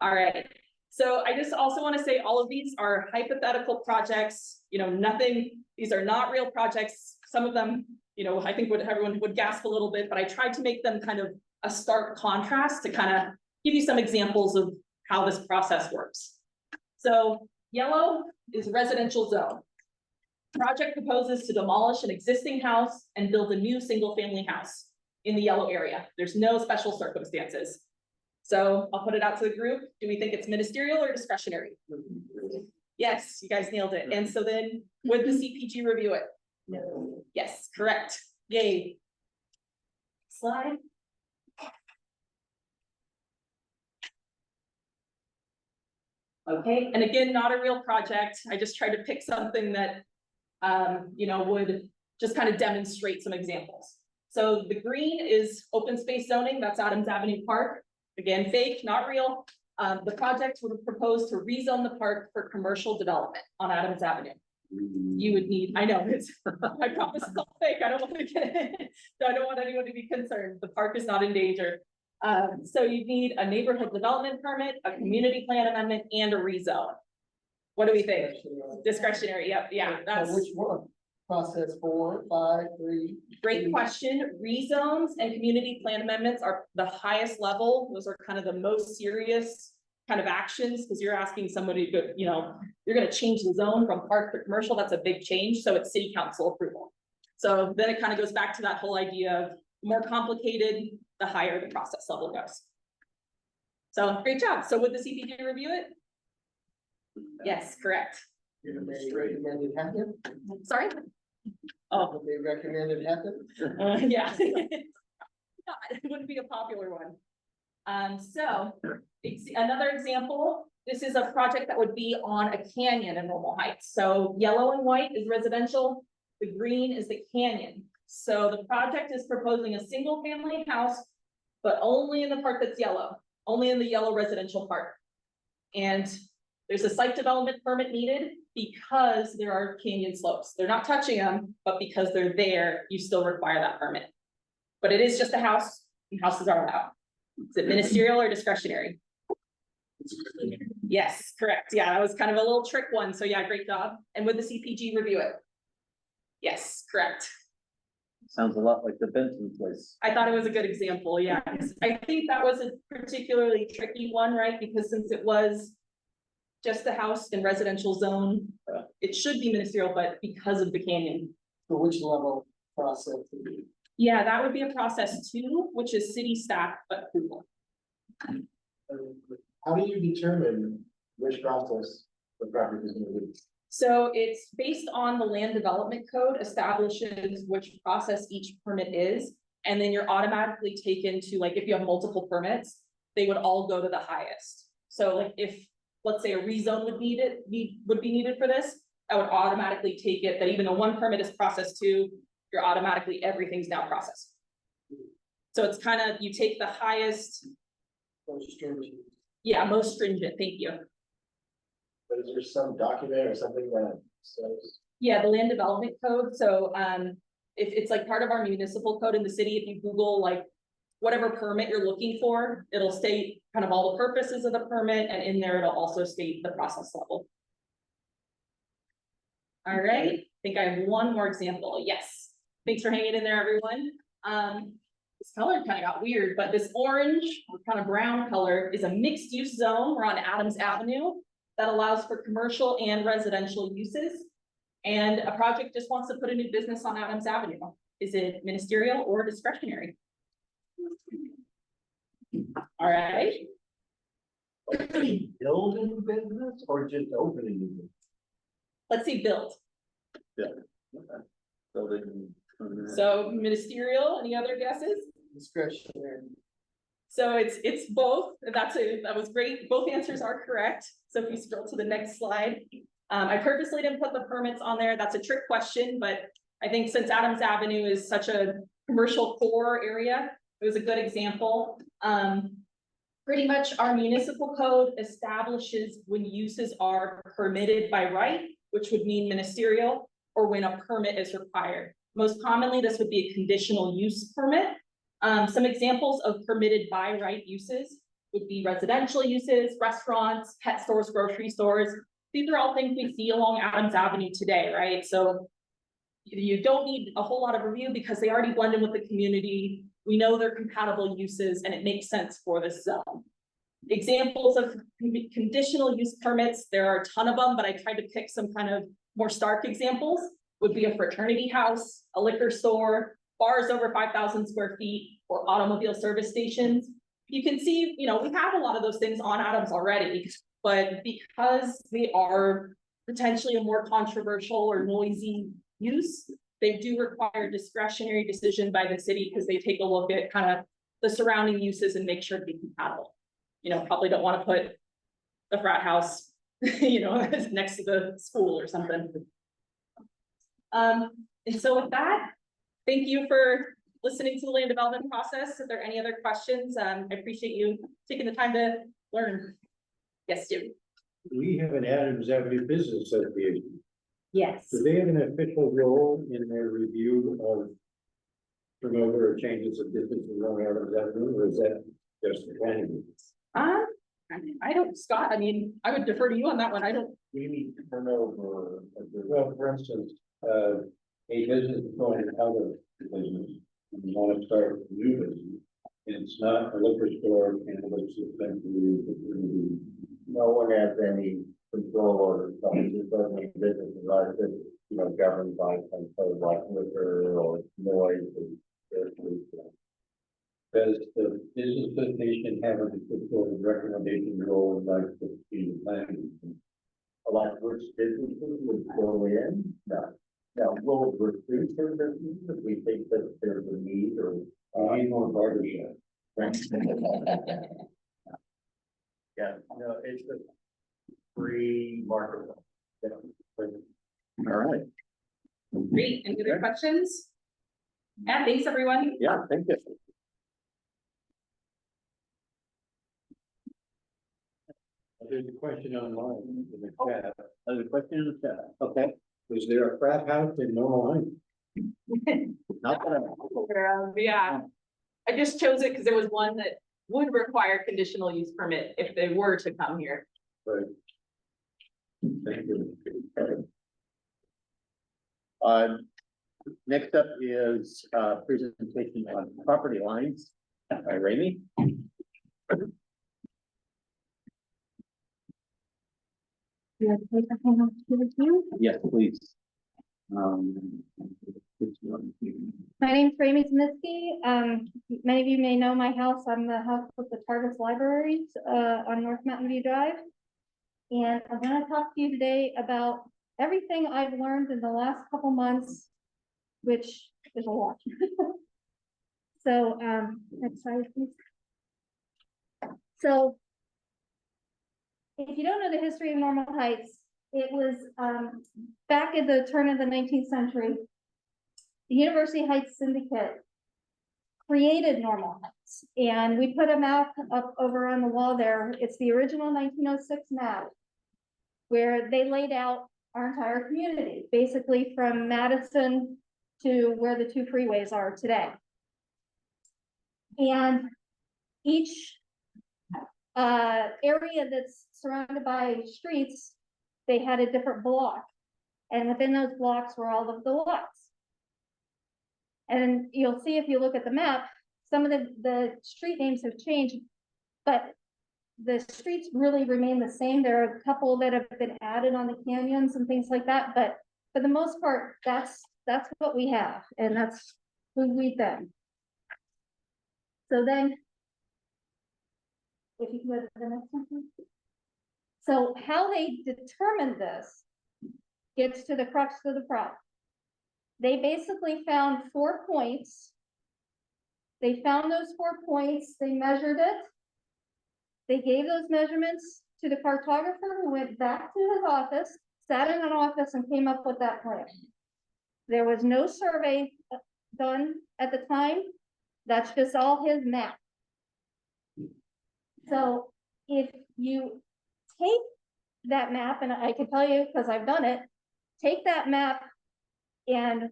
All right. So I just also want to say all of these are hypothetical projects, you know, nothing, these are not real projects. Some of them, you know, I think everyone would gasp a little bit, but I tried to make them kind of a stark contrast to kind of give you some examples of how this process works. So yellow is residential zone. Project proposes to demolish an existing house and build a new single-family house in the yellow area. There's no special circumstances. So I'll put it out to the group. Do we think it's ministerial or discretionary? Yes, you guys nailed it. And so then would the CPG review it? No. Yes, correct. Yay. Slide. Okay, and again, not a real project. I just tried to pick something that, you know, would just kind of demonstrate some examples. So the green is open space zoning. That's Adams Avenue Park. Again, fake, not real. The project would propose to rezone the park for commercial development on Adams Avenue. You would need, I know, it's, I promise it's all fake. I don't want to get it. I don't want anyone to be concerned. The park is not in danger. So you need a neighborhood development permit, a community plan amendment, and a rezone. What do we think? Discretionary, yep, yeah, that's. Which one? Process 4, 5, 3. Great question. Rezones and community plan amendments are the highest level. Those are kind of the most serious kind of actions, because you're asking somebody to, you know, you're going to change the zone from park to commercial. That's a big change. So it's city council approval. So then it kind of goes back to that whole idea of more complicated, the higher the process level goes. So great job. So would the CPG review it? Yes, correct. They recommended happen? Sorry? Oh, They recommended happen? yeah. It wouldn't be a popular one. So another example, this is a project that would be on a canyon in Normal Heights. So yellow and white is residential. The green is the canyon. So the project is proposing a single family house, but only in the part that's yellow, only in the yellow residential part. And there's a site development permit needed because there are canyon slopes. They're not touching them, but because they're there, you still require that permit. But it is just a house, and houses are allowed. Is it ministerial or discretionary? Yes, correct. Yeah, that was kind of a little trick one. So yeah, great job. And would the CPG review it? Yes, correct. Sounds a lot like the Benson place. I thought it was a good example. Yeah, I think that was a particularly tricky one, right? Because since it was just a house in residential zone, it should be ministerial, but because of the canyon. For which level process? Yeah, that would be a process 2, which is city staff approval. How do you determine which process the project is going to be? So it's based on the land development code establishes which process each permit is, and then you're automatically taken to, like, if you have multiple permits, they would all go to the highest. So like if, let's say, a rezone would be needed for this, I would automatically take it that even though one permit is process 2, you're automatically, everything's now processed. So it's kind of, you take the highest. Most stringent. Yeah, most stringent, thank you. But is there some document or something that says? Yeah, the land development code. So if it's like part of our municipal code in the city, if you Google like whatever permit you're looking for, it'll state kind of all the purposes of the permit, and in there it'll also state the process level. All right, I think I have one more example. Yes, thanks for hanging in there, everyone. This color kind of got weird, but this orange or kind of brown color is a mixed use zone. We're on Adams Avenue that allows for commercial and residential uses. And a project just wants to put a new business on Adams Avenue. Is it ministerial or discretionary? All right. Building business or just opening business? Let's see, build. Yeah. Okay. Building. So ministerial, any other guesses? Discretionary. So it's both. That was great. Both answers are correct. So if you scroll to the next slide, I purposely didn't put the permits on there. That's a trick question, but I think since Adams Avenue is such a commercial core area, it was a good example. Pretty much our municipal code establishes when uses are permitted by right, which would mean ministerial, or when a permit is required. Most commonly, this would be a conditional use permit. Some examples of permitted by right uses would be residential uses, restaurants, pet stores, grocery stores. These are all things we see along Adams Avenue today, right? So you don't need a whole lot of review because they already blend in with the community. We know they're compatible uses and it makes sense for this zone. Examples of conditional use permits, there are a ton of them, but I tried to pick some kind of more stark examples. Would be a fraternity house, a liquor store, bars over 5,000 square feet, or automobile service stations. You can see, we have a lot of those things on Adams already, but because they are potentially a more controversial or noisy use, they do require discretionary decision by the city because they take a look at kind of the surrounding uses and make sure to be compatible. Probably don't want to put the frat house, next to the school or something. And so with that, thank you for listening to the land development process. If there are any other questions, I appreciate you taking the time to learn. Yes, Jim. We have an Adams Avenue Business Association. Yes. Do they have an official role in their review of turnover or changes of business along Adams Avenue, or is that just the planning? I don't, Scott, I would defer to you on that one. I don't. We need to turn over. Well, for instance, a business is going out of business, and you want to start a new business. It's not a liquor store, and it's essentially. No one has any control over something, just doesn't make business unless it's, governed by some sort of like liquor or noise and. Does the business association have a particular recommendation role like the planning? Like which businesses would go in? No. Now, will it recruit certain businesses if we think that there's a need or? I need more barbershop. Yeah, no, it's a free market. Yeah. All right. Great. Any other questions? Yeah, thanks, everyone. Yeah, thank you. There's a question online in the chat. There's a question in the chat. Okay. Was there a frat house in Normal Heights? Not that Yeah, I just chose it because there was one that would require conditional use permit if they were to come here. Right. Thank you. Next up is presentation on property lines by Ramey. Yes, please. My name's Ramey Zmitsky. Many of you may know my house. I'm the house with the Targus Libraries on North Mountain View Drive. And I'm going to talk to you today about everything I've learned in the last couple months, which is a lot. So, next slide, please. So, if you don't know the history of Normal Heights, it was back at the turn of the 19th century, the University Heights Syndicate created Normal Heights, and we put a map up over on the wall there. It's the original 1906 map, where they laid out our entire community, basically from Madison to where the two freeways are today. And each area that's surrounded by streets, they had a different block, and within those blocks were all of the lots. And you'll see if you look at the map, some of the street names have changed, but the streets really remain the same. There are a couple that have been added on the canyons and things like that, but for the most part, that's what we have, and that's who we've been. So then, if you can go to the next one. So how they determined this gets to the crux of the problem. They basically found 4 points. They found those 4 points, they measured it. They gave those measurements to the cartographer, who went back to his office, sat in an office and came up with that plan. There was no survey done at the time. That's just all his map. So if you take that map, and I can tell you because I've done it, take that map and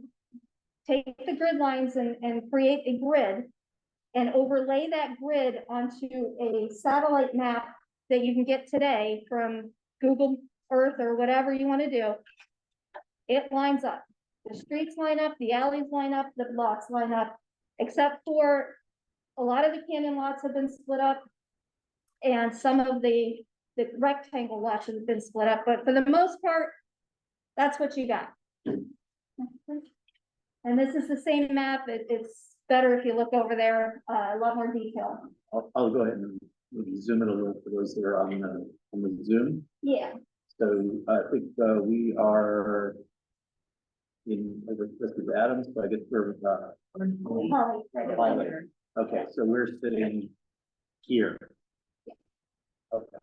take the grid lines and create a grid and overlay that grid onto a satellite map that you can get today from Google Earth or whatever you want to do, it lines up. The streets line up, the alleys line up, the lots line up, except for a lot of the canyon lots have been split up and some of the rectangle lots have been split up, but for the most part, that's what you got. And this is the same map. It's better if you look over there, a lot more detail. I'll go ahead and maybe zoom in a little for those that are on the Zoom. Yeah, So I think we are in, this is Adams, so I guess we're, Holly, right Holly. over there. okay, so we're sitting here. Okay,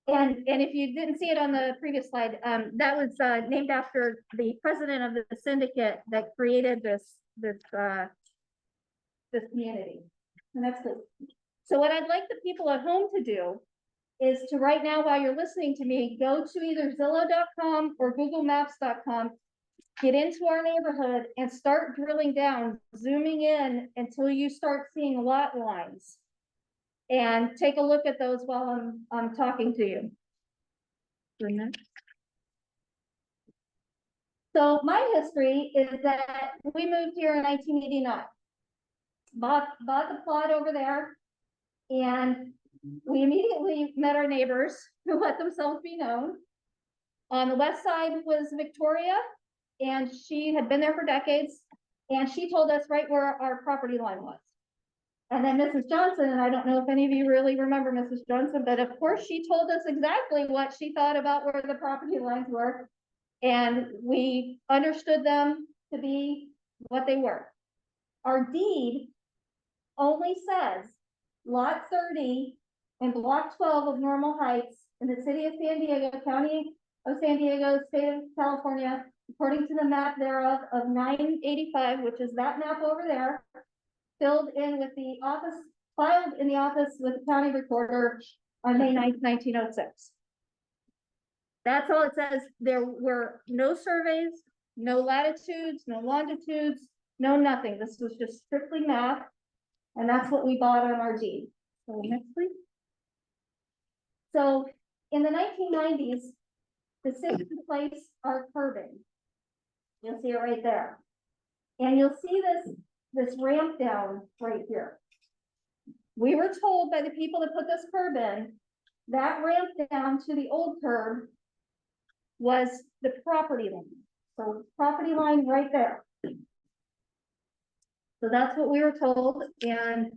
And if you didn't see it on the previous slide, that was named after the president of the syndicate that created this community. And that's good. So what I'd like the people at home to do is to right now, while you're listening to me, go to either Zillow.com or GoogleMaps.com, get into our neighborhood and start drilling down, zooming in until you start seeing lot lines. And take a look at those while I'm talking to you. So my history is that we moved here in 1989. Bought the plot over there, and we immediately met our neighbors who let themselves be known. On the west side was Victoria, and she had been there for decades, and she told us right where our property line was. And then Mrs. Johnson, and I don't know if any of you really remember Mrs. Johnson, but of course she told us exactly what she thought about where the property lines were. And we understood them to be what they were. Our deed only says lot 30 and block 12 of Normal Heights in the city of San Diego, county of San Diego, state of California, according to the map thereof of 985, which is that map over there, filled in with the office, filed in the office with the county recorder on May 9th, 1906. That's all it says. There were no surveys, no latitudes, no longitudes, no nothing. This was just strictly math. And that's what we bought on our deed. So next, please. So in the 1990s, the city replaced our curbing. You'll see it right there. And you'll see this ramp down right here. We were told by the people that put this curb in, that ramp down to the old curb was the property line. So property line right there. So that's what we were told. And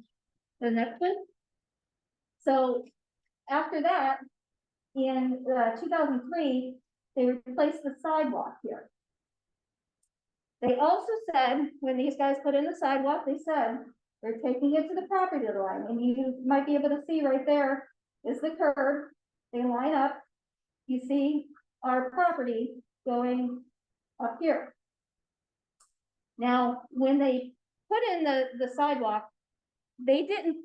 the next one. So after that, in 2003, they replaced the sidewalk here. They also said, when these guys put in the sidewalk, they said, they're taking it to the property line. And you might be able to see right there is the curb. They line up. You see our property going up here. Now, when they put in the sidewalk, they didn't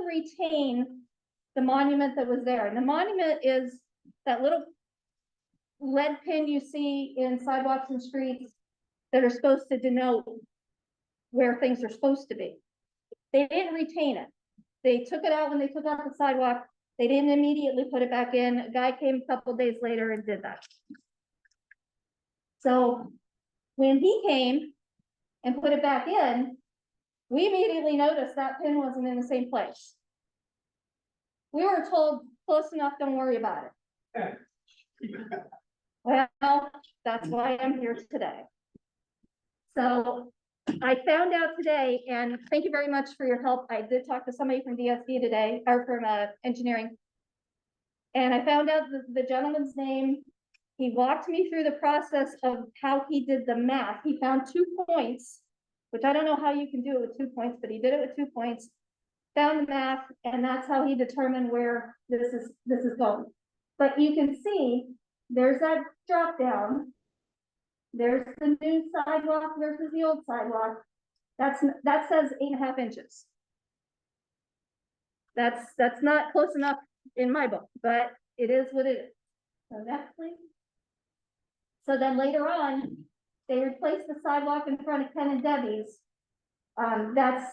retain the monument that was there. And the monument is that little lead pin you see in sidewalks and streets that are supposed to denote where things are supposed to be. They didn't retain it. They took it out when they took out the sidewalk. They didn't immediately put it back in. A guy came a couple days later and did that. So when he came and put it back in, we immediately noticed that pin wasn't in the same place. We were told, close enough, don't worry about it. Well, that's why I'm here today. So I found out today, and thank you very much for your help. I did talk to somebody from DSD today, or from engineering. And I found out the gentleman's name. He walked me through the process of how he did the math. He found 2 points, which I don't know how you can do it with 2 points, but he did it with 2 points, found the math, and that's how he determined where this is going. But you can see there's that drop down. There's the new sidewalk versus the old sidewalk. That says 8.5 inches. That's not close enough in my book, but it is what it is. So next, please. So then later on, They replaced the sidewalk in front of Ken and Debbie's. That's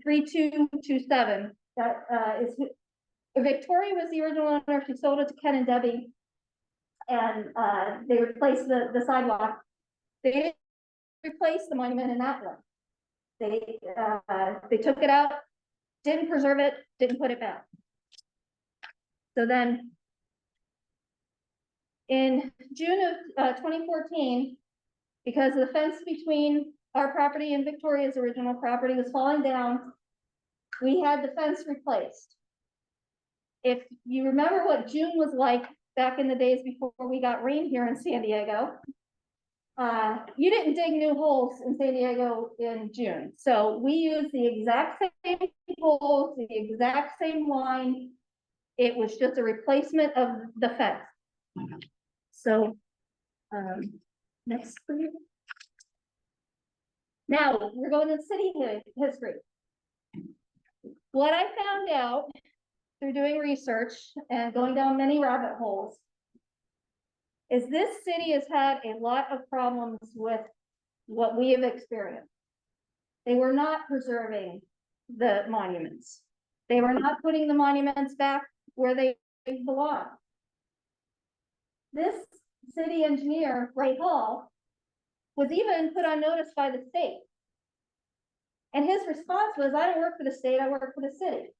3227. That is Victoria was the original owner. She sold it to Ken and Debbie. And they replaced the sidewalk. They didn't replace the monument in that one. They took it out, didn't preserve it, didn't put it back. So then in June of 2014, because the fence between our property and Victoria's original property was falling down, we had the fence replaced. If you remember what June was like back in the days before we got rain here in San Diego, you didn't dig new holes in San Diego in June. So we used the exact same holes, the exact same line. It was just a replacement of the fence. So, next please. Now we're going to city history. What I found out through doing research and going down many rabbit holes is this city has had a lot of problems with what we have experienced. They were not preserving the monuments. They were not putting the monuments back where they belong. This city engineer, Ray Hall, was even put on notice by the state. And his response was, I don't work for the state, I work for the city.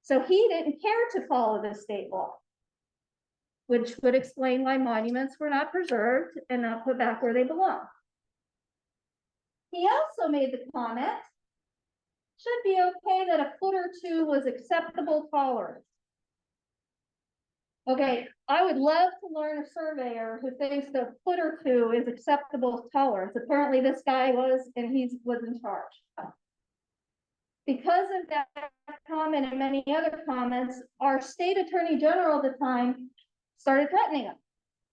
So he didn't care to follow the state law, which would explain why monuments were not preserved and not put back where they belong. He also made the comment, should be okay that a foot or two was acceptable tolerance. Okay, I would love to learn a surveyor who thinks that a foot or two is acceptable tolerance. Apparently this guy was, and he was in charge. Because of that comment and many other comments, our state attorney general at the time started threatening him.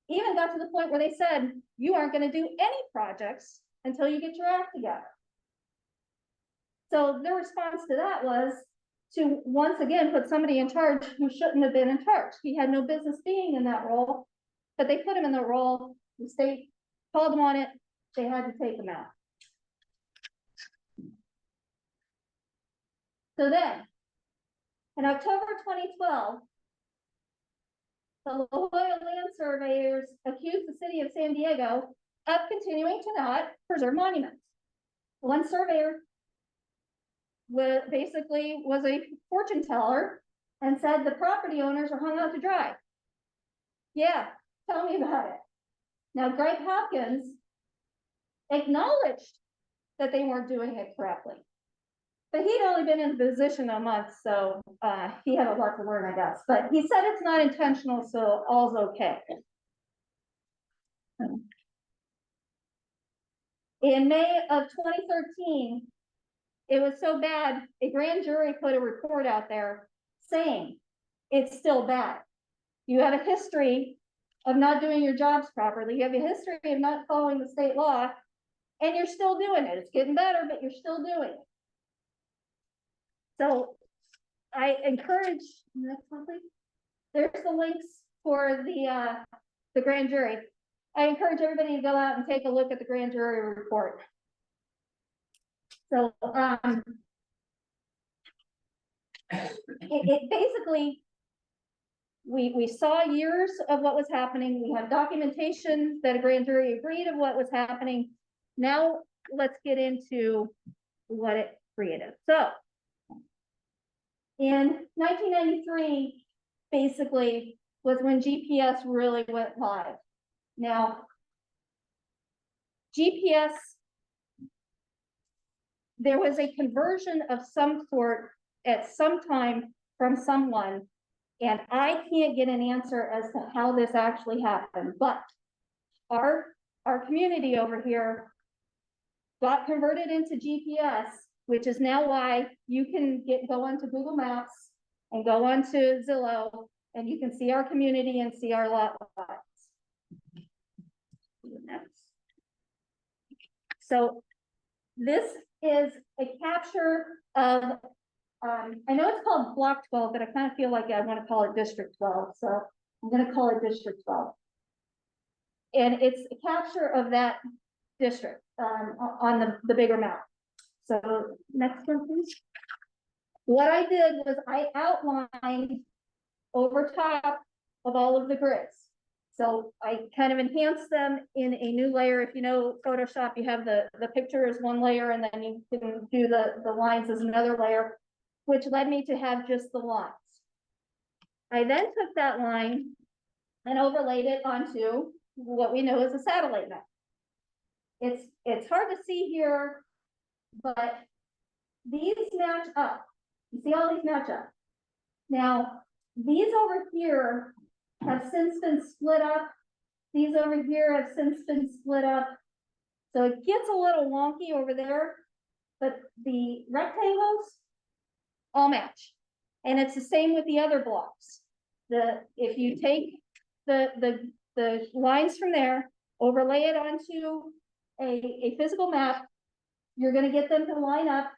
Even got to the point where they said, you aren't going to do any projects until you get your act together. So their response to that was to once again put somebody in charge who shouldn't have been in charge. He had no business being in that role, but they put him in that role. The state called him on it. They had to take him out. So then, in October 2012, the local land surveyors accused the city of San Diego of continuing to not preserve monuments. One surveyor basically was a fortune teller and said the property owners are hung out to dry. Yeah, tell me about it. Now, Greg Hopkins acknowledged that they weren't doing it correctly. But he'd only been in the position a month, so he had a lot to learn, I guess. But he said it's not intentional, so all's okay. In May of 2013, it was so bad, a grand jury put a report out there saying it's still bad. You have a history of not doing your jobs properly. You have a history of not following the state law, and you're still doing it. It's getting better, but you're still doing it. So I encourage, next one, please. There's the links for the grand jury. I encourage everybody to go out and take a look at the grand jury report. So it basically, we saw years of what was happening. We have documentation that a grand jury agreed of what was happening. Now let's get into what it created. So in 1993, basically, was when GPS really went live. Now, GPS, there was a conversion of some sort at some time from someone, and I can't get an answer as to how this actually happened, but our community over here got converted into GPS, which is now why you can go onto Google Maps and go onto Zillow, and you can see our community and see our lot lines. So this is a capture of, I know it's called Block 12, but I kind of feel like I want to call it District 12, so I'm going to call it District 12. and it's a capture of that district, on the bigger map. So next one, please. What I did was I outlined over top of all of the grids. So I kind of enhanced them in a new layer. If you know Photoshop, you have the picture as one layer, and then you can do the lines as another layer, which led me to have just the lines. I then took that line and overlaid it onto what we know as a satellite map. It's hard to see here, but these match up. You see all these match up. Now, these over here have since been split up. These over here have since been split up. So it gets a little wonky over there, but the rectangles all match. And it's the same with the other blocks. If you take the lines from there, overlay it onto a physical map, you're gonna get them to line up.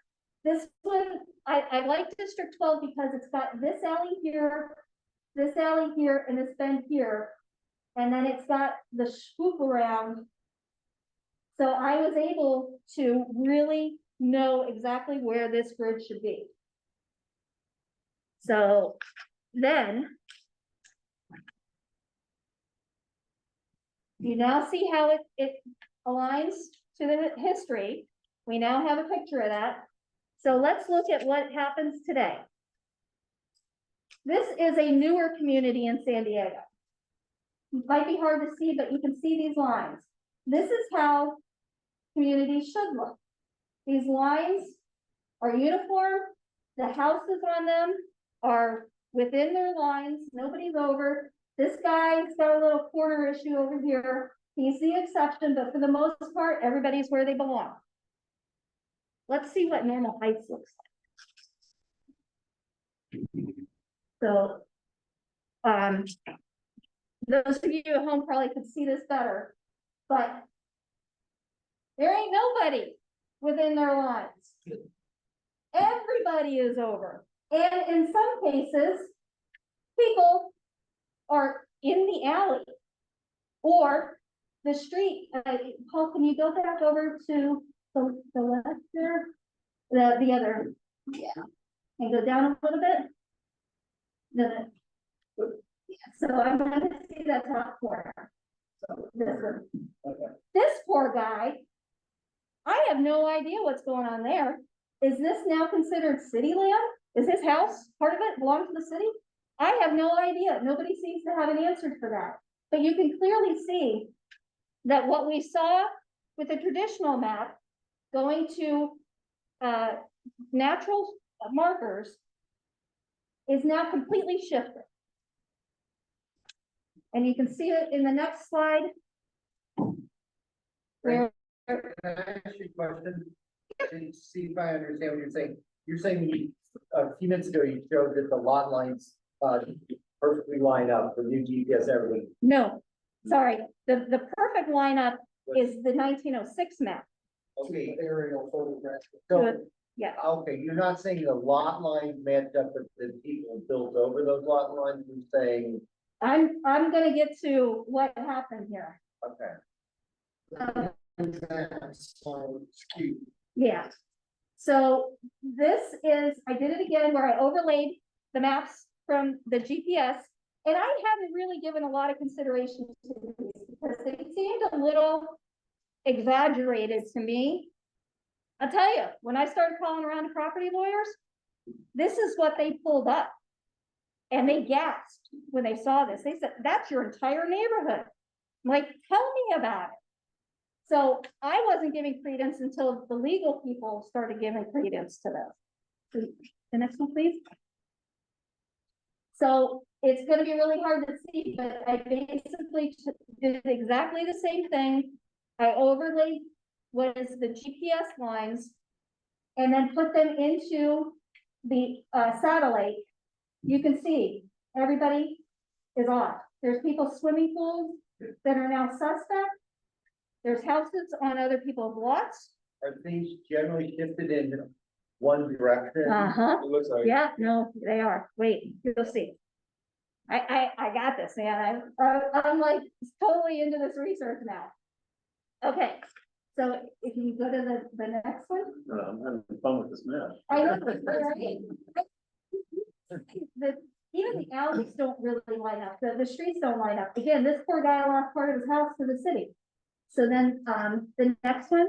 This one, I like District 12 because it's got this alley here, and this bend here, and then it's got the swoop around. So I was able to really know exactly where this grid should be. So then you now see how it aligns to the history. We now have a picture of that. So let's look at what happens today. This is a newer community in San Diego. It might be hard to see, but you can see these lines. This is how communities should look. These lines are uniform. The houses on them are within their lines. Nobody's over. This guy's got a little corner issue over here. He's the exception, but for the most part, everybody's where they belong. Let's see what normal heights looks like. So, those of you at home probably could see this better, but there ain't nobody within their lines. Everybody is over. And in some cases, people are in the alley or the street. Paul, can you go back over to the left there? The other, yeah. And go down a little bit. So I'm going to see that top corner. So this one. Okay. This poor guy, I have no idea what's going on there. Is this now considered city land? Is his house, part of it, belong to the city? I have no idea. Nobody seems to have an answer for that. But you can clearly see that what we saw with the traditional map going to natural markers is now completely shifted. And you can see it in the next slide. Where Can I ask you a question? To see if I understand what you're saying. You're saying a few minutes ago, you showed that the lot lines perfectly line up for new GPS everything. no, sorry, the perfect lineup is the 1906 map. Okay, Aerial photograph. so, Yeah. okay, you're not saying the lot lines match up with the people built over those lot lines, you're saying, I'm gonna get to what happened here. okay. Yeah. So this is, I did it again where I overlaid the maps from the GPS, and I haven't really given a lot of consideration to these because they seemed a little exaggerated to me. I'll tell you, when I started calling around to property lawyers, this is what they pulled up. And they gasped when they saw this. They said, that's your entire neighborhood. I'm like, tell me about it. So I wasn't giving credence until the legal people started giving credence to this. The next one, please. So it's going to be really hard to see, but I basically did exactly the same thing. I overlaid what is the GPS lines and then put them into the satellite. You can see everybody is off. There's people's swimming pools that are now suspect. There's houses on other people's lots. Are things generally shifted in one direction? Uh-huh. It looks like. Yeah, no, they are. Wait, you'll see. I got this, man. I'm like totally into this research now. Okay, so if you go to the next one. I'm having fun with this map. I know, right? The, even the alleys don't really line up, the streets don't line up. Again, this poor guy lost part of his house to the city. So then, the next one,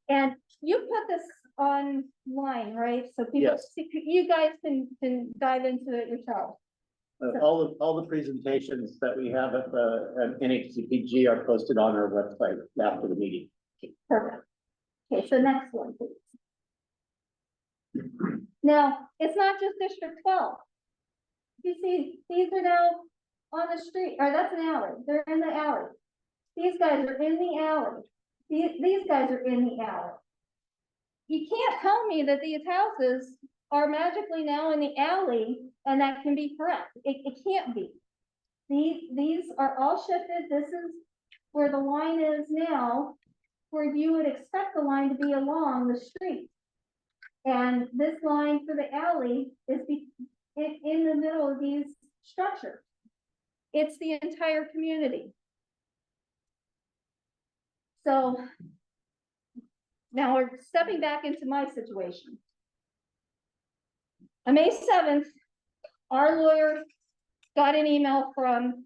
and you put this online, right? So people, Yes. you guys can dive into it yourself. All the presentations that we have at the NHCPG are posted on our website after the meeting. Perfect. Okay, so next one, please. Now, it's not just District 12. You see, these are now on the street, or that's an alley. They're in the alley. These guys are in the alley. These guys are in the alley. You can't tell me that these houses are magically now in the alley and that can be correct. It can't be. These are all shifted. This is where the line is now, where you would expect the line to be along the street. And this line for the alley is in the middle of these structures. It's the entire community. So now we're stepping back into my situation. On May 7th, our lawyer got an email from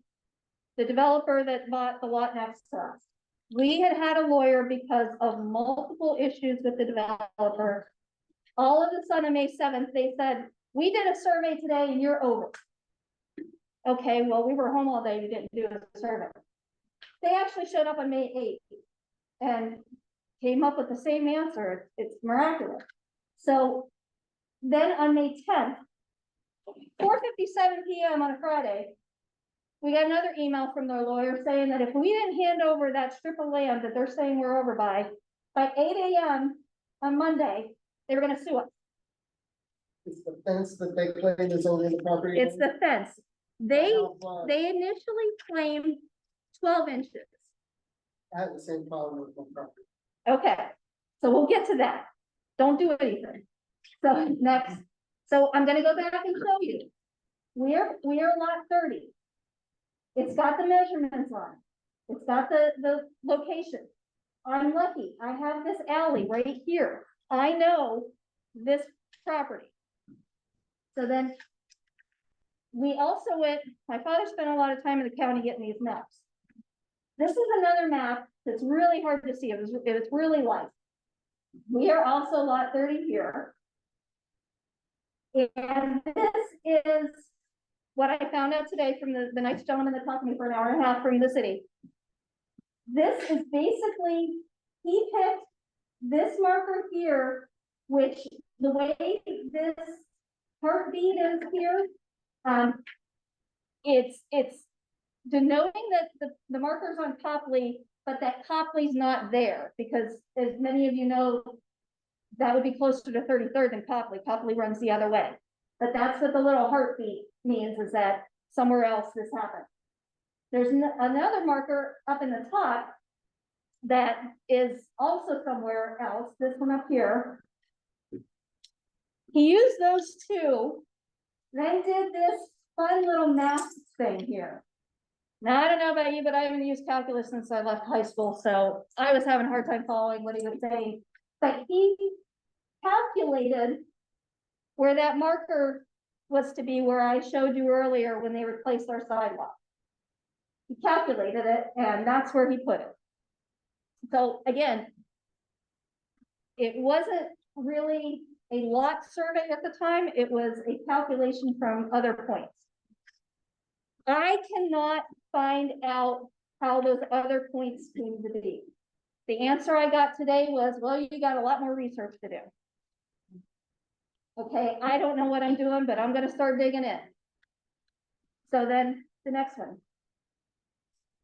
the developer that bought the lot next to us. We had had a lawyer because of multiple issues with the developer. All of a sudden on May 7th, they said, we did a survey today and you're over. Okay, well, we were home all day, we didn't do a survey. They actually showed up on May 8th and came up with the same answer. It's miraculous. So then on May 10th, 4:57 p.m. on a Friday, we got another email from their lawyer saying that if we didn't hand over that strip of land that they're saying we're over by 8 a.m. on Monday, they were gonna sue us. It's the fence that they claim is over the property. It's the fence. They initially claimed 12 inches. I have the same problem with my property. Okay, so we'll get to that. Don't do anything. So next, so I'm gonna go back and show you. We are lot 30. It's got the measurements on it. It's got the location. I'm lucky. I have this alley right here. I know this property. So then we also went, my father spent a lot of time in the county getting these maps. This is another map that's really hard to see. It was really light. We are also lot 30 here. And this is what I found out today from the nice gentleman that talked to me for an hour and a half from the city. This is basically, he picked this marker here, which the way this heartbeat is here, it's denoting that the marker's on Copley, but that Copley's not there, because as many of you know, that would be closer to 33rd than Copley. Copley runs the other way. But that's what the little heartbeat means, is that somewhere else this happened. There's another marker up in the top that is also somewhere else, this one up here. He used those two, then did this fun little math thing here. Now, I don't know about you, but I haven't used calculus since I left high school, so I was having a hard time following what he was saying. But he calculated where that marker was to be, where I showed you earlier when they replaced our sidewalk. He calculated it, and that's where he put it. So again, it wasn't really a lot survey at the time. It was a calculation from other points. I cannot find out how those other points came to be. The answer I got today was, well, you got a lot more research to do. Okay, I don't know what I'm doing, but I'm gonna start digging in. So then the next one.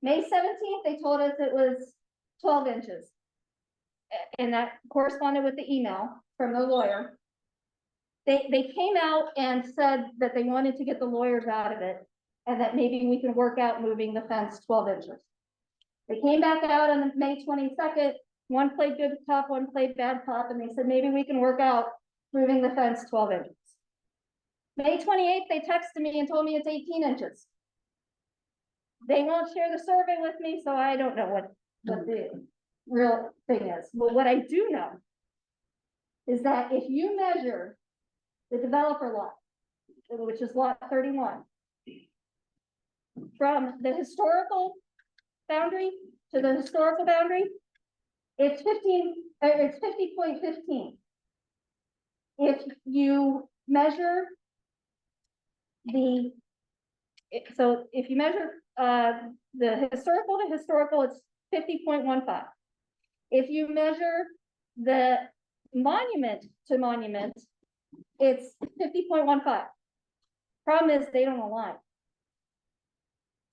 May 17th, they told us it was 12 inches. And that corresponded with the email from the lawyer. They came out and said that they wanted to get the lawyers out of it, and that maybe we can work out moving the fence 12 inches. They came back out on May 22nd. One played good cop, one played bad cop, and they said maybe we can work out moving the fence 12 inches. May 28th, they texted me and told me it's 18 inches. They won't share the survey with me, so I don't know what the real thing is. But what I do know is that if you measure the developer lot, which is lot 31, from the historical boundary to the historical boundary, it's 50.15. If you measure so if you measure the historical to historical, it's 50.15. If you measure the monument to monument, it's 50.15. Problem is they don't align.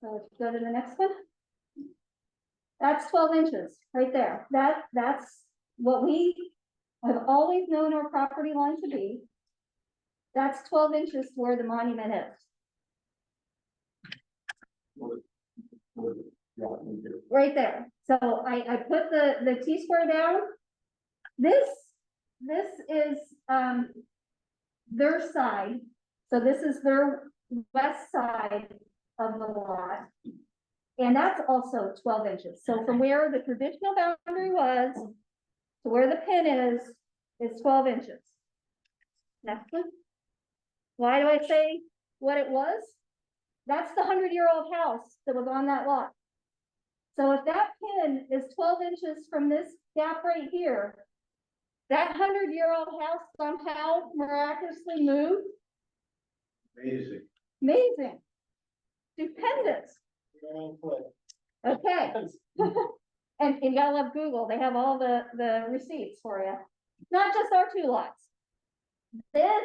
So let's go to the next one. That's 12 inches right there. That's what we have always known our property line to be. That's 12 inches where the monument is. Right there. So I put the T-square down. This is their side. So this is their west side of the lot. And that's also 12 inches. So from where the traditional boundary was to where the pin is 12 inches. Next one. Why do I say what it was? That's the 100-year-old house that was on that lot. So if that pin is 12 inches from this gap right here, that 100-year-old house somehow miraculously moved. Amazing. Amazing. Stupendous. Okay. And you gotta love Google. They have all the receipts for you. Not just our two lots. This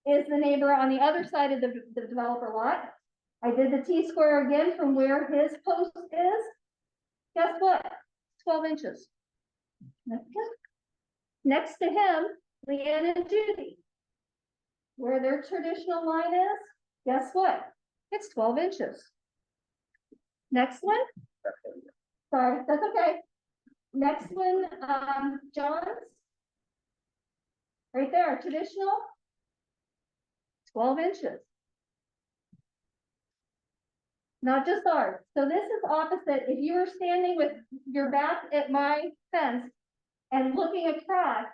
is the neighbor on the other side of the developer lot. I did the T-square again from where his post is. Guess what? 12 inches. Next to him, Leanne and Judy. Where their traditional line is, guess what? It's 12 inches. Next one. Sorry, that's okay. Next one, John's. Right there, traditional. 12 inches. Not just ours. So this is opposite. If you were standing with your back at my fence and looking across,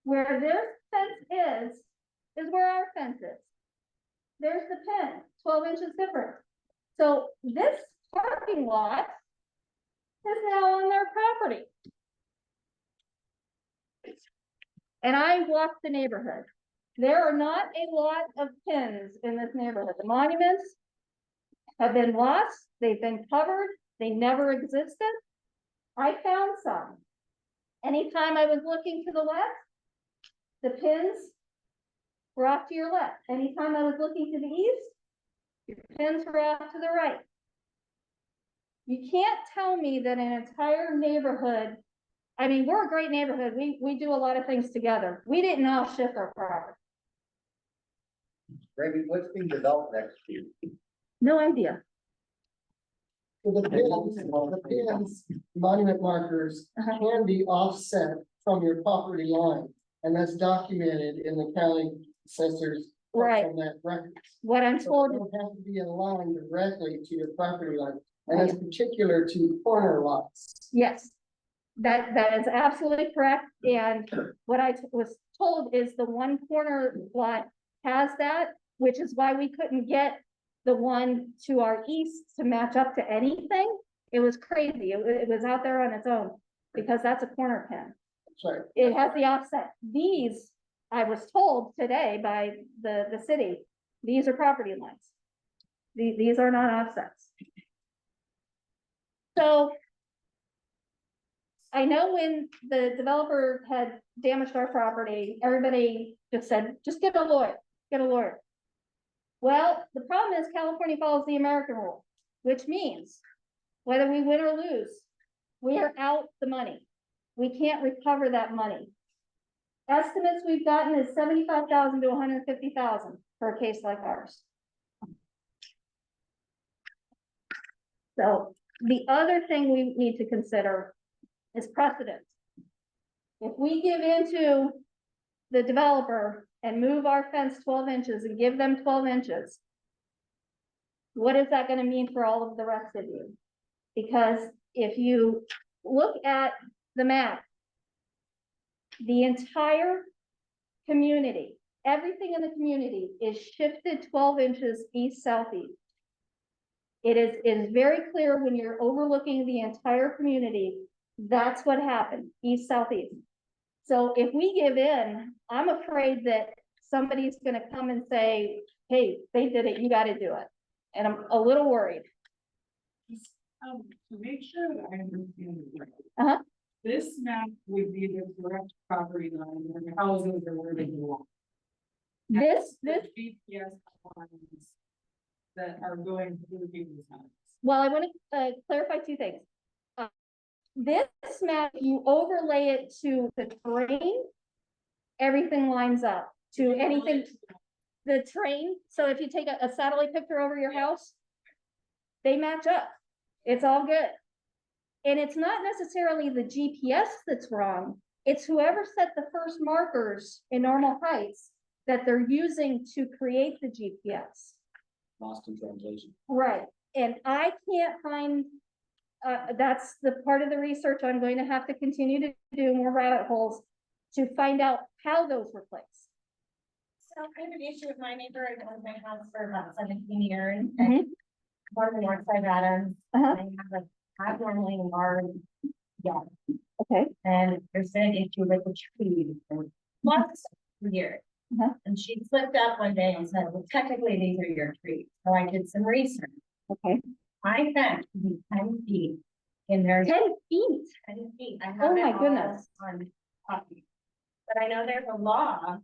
where their fence is where our fence is. There's the pin, 12 inches different. So this parking lot is now on their property. And I walked the neighborhood. There are not a lot of pins in this neighborhood. The monuments have been lost. They've been covered. They never existed. I found some. Anytime I was looking to the left, the pins were off to your left. Anytime I was looking to the east, your pins were off to the right. You can't tell me that an entire neighborhood, I mean, we're a great neighborhood. We do a lot of things together. We didn't all shift our property. Randy, what's being developed next to you? No idea. The pins, monument markers can be offset from your property line, and that's documented in the county assessors. Right. From that record. What I'm So told, it don't have to be in line directly to your property line, and that's particular to corner lots. yes, that is absolutely correct. And what I was told is the one corner lot has that, which is why we couldn't get the one to our east to match up to anything. It was crazy. It was out there on its own because that's a corner pin. Sorry. It has the offset. These, I was told today by the city, these are property lines. These are not offsets. So I know when the developer had damaged our property, everybody just said, just get a lawyer, get a lawyer. Well, the problem is California follows the American rule, which means whether we win or lose, we are out the money. We can't recover that money. Estimates we've gotten is $75,000 to $150,000 for a case like ours. So the other thing we need to consider is precedent. If we give in to the developer and move our fence 12 inches and give them 12 inches, what is that gonna mean for all of the rest of you? Because if you look at the map, the entire community, everything in the community is shifted 12 inches east, southeast. It is very clear when you're overlooking the entire community, that's what happened, east, southeast. So if we give in, I'm afraid that somebody's gonna come and say, hey, they did it, you gotta do it. And I'm a little worried. To make sure that I understand it right. Uh-huh. This map would be the correct property line where the houses are where they belong. This, GPS lines that are going through people's houses. well, I want to clarify two things. This map, you overlay it to the terrain, everything lines up to anything, the terrain. So if you take a satellite picture over your house, they match up. It's all good. And it's not necessarily the GPS that's wrong. It's whoever set the first markers in normal heights that they're using to create the GPS. Lost in translation. Right, and I can't find, that's the part of the research I'm going to have to continue to do more rabbit holes to find out how those were placed. So I have an issue with my neighbor. I've owned my house for about 17 years. Mhm. One of the north side Adams. Uh-huh. I have a abnormally large yard. Okay. And there's been an issue with the trees for lots of years. Uh-huh. And she slipped up one day and said, well, technically these are your trees. So I did some research. Okay. My fence would be 10 feet in there. 10 feet. 10 feet. I have Oh it my all goodness. on copy. But I know there's a law.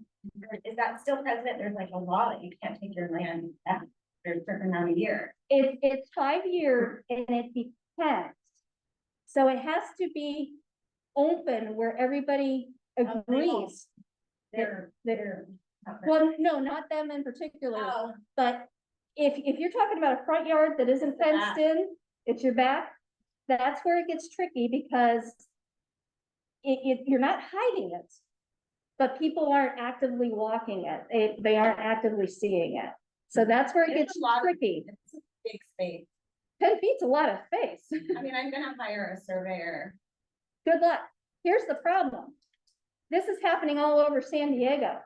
Is that still present? There's like a law that you can't take your land back for a certain amount of years. It's 5 years and it depends. So it has to be open where everybody agrees. They're. Well, no, not them in particular, Oh, but if you're talking about a front yard that isn't fenced in, it's your back, that's where it gets tricky because you're not hiding it, but people aren't actively walking it. They aren't actively seeing it. So that's where it It's gets a lot of- tricky. it's a big space. 10 feet's a lot of space. I mean, I'm gonna hire a surveyor. Good luck. Here's the problem. This is happening all over San Diego.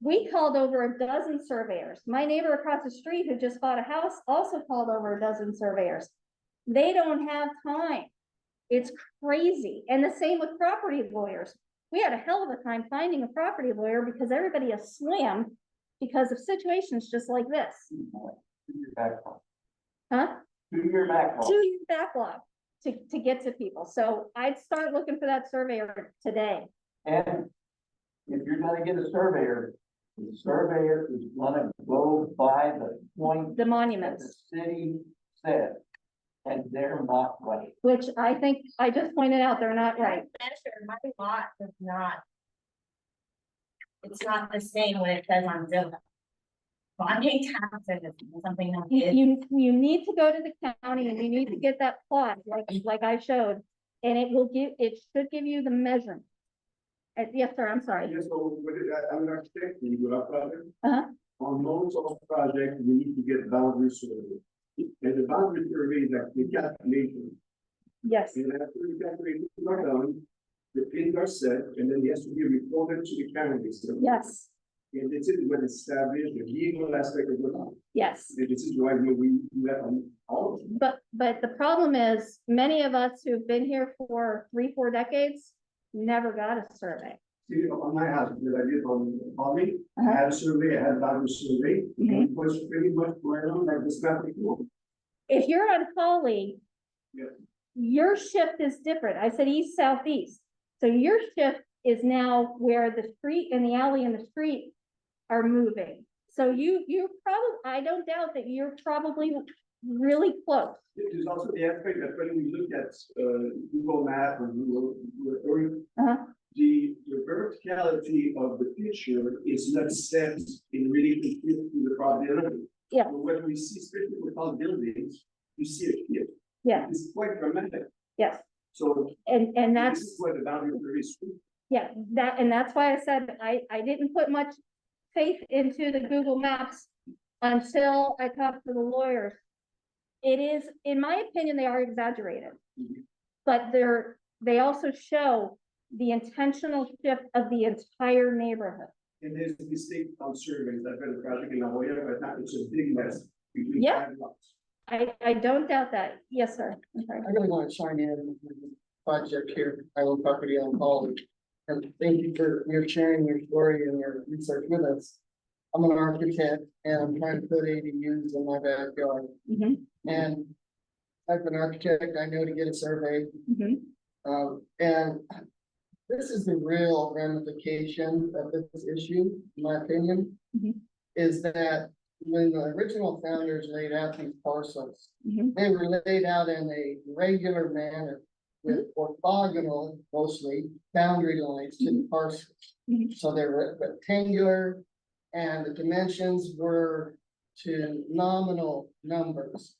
We called over a dozen surveyors. My neighbor across the street who just bought a house also called over a dozen surveyors. They don't have time. It's crazy. And the same with property lawyers. We had a hell of a time finding a property lawyer because everybody is slammed because of situations just like this. 2-year backlog. Huh? 2-year backlog. 2-year backlog to get to people. So I'd start looking for that surveyor today. And if you're gonna get a surveyor, the surveyor is gonna go by the point The that monuments, the city said, and they're not right. which I think I just pointed out, they're not right. Measure, my lot does not. It's not the same when it says on Zillow. Well, I'm paying taxes, or something like this. You need to go to the county and you need to get that plot like I showed. And it should give you the measurement. Yes, sir, I'm sorry. Yes, so, I'm an architect, when you do a project. Uh-huh. On most of projects, you need to get boundary survey. And the boundary survey is like the calculation. Yes, And after the calculations are done, the pins are set, and then it has to be reported to the county. So- yes, And this is what established the legal aspect of the law. yes. And this is why we do that on all of them. But the problem is, many of us who've been here for 3-4 decades never got a survey. See, on my house, because I did on Holly, I Uh-huh. had a survey, I had a boundary survey, Mhm. and it was pretty much right on like this graphic. If you're on Holly, Yeah. your shift is different. I said east, southeast. So your shift is now where the street and the alley and the street are moving. So you probably, I don't doubt that you're probably really close. There's also the aspect that when we look at Google Map or Google Earth, Uh-huh. the verticality of the picture is not set in relation to the probability. Yeah. So when we see, especially with all buildings, you see a shift. Yeah, It's quite dramatic. yes. So And this that's, is where the boundary is. yeah, and that's why I said I didn't put much faith into the Google Maps until I talked to the lawyers. It is, in my opinion, they are exaggerated. But they also show the intentional shift of the entire neighborhood. And there's a mistake on surveys that been traffic in La Jolla, but not, it's a big mess between Yeah. 5 lots. I don't doubt that. Yes, sir. I'm sorry. I really want to chime in on the project here, I own property on Holly. And thank you for your sharing your story and your research with us. I'm an architect and I'm trying to put ADUs in my backyard. Mhm, And as an architect, I know to get a survey. mhm. And this is the real ramification of this issue, in my opinion. Mhm. Is that when the original founders laid out these parcels, Mhm. they were laid out in a regular manner with orthogonal, mostly, boundary lines to the parcels. Mhm. So they were rectangular and the dimensions were to nominal numbers.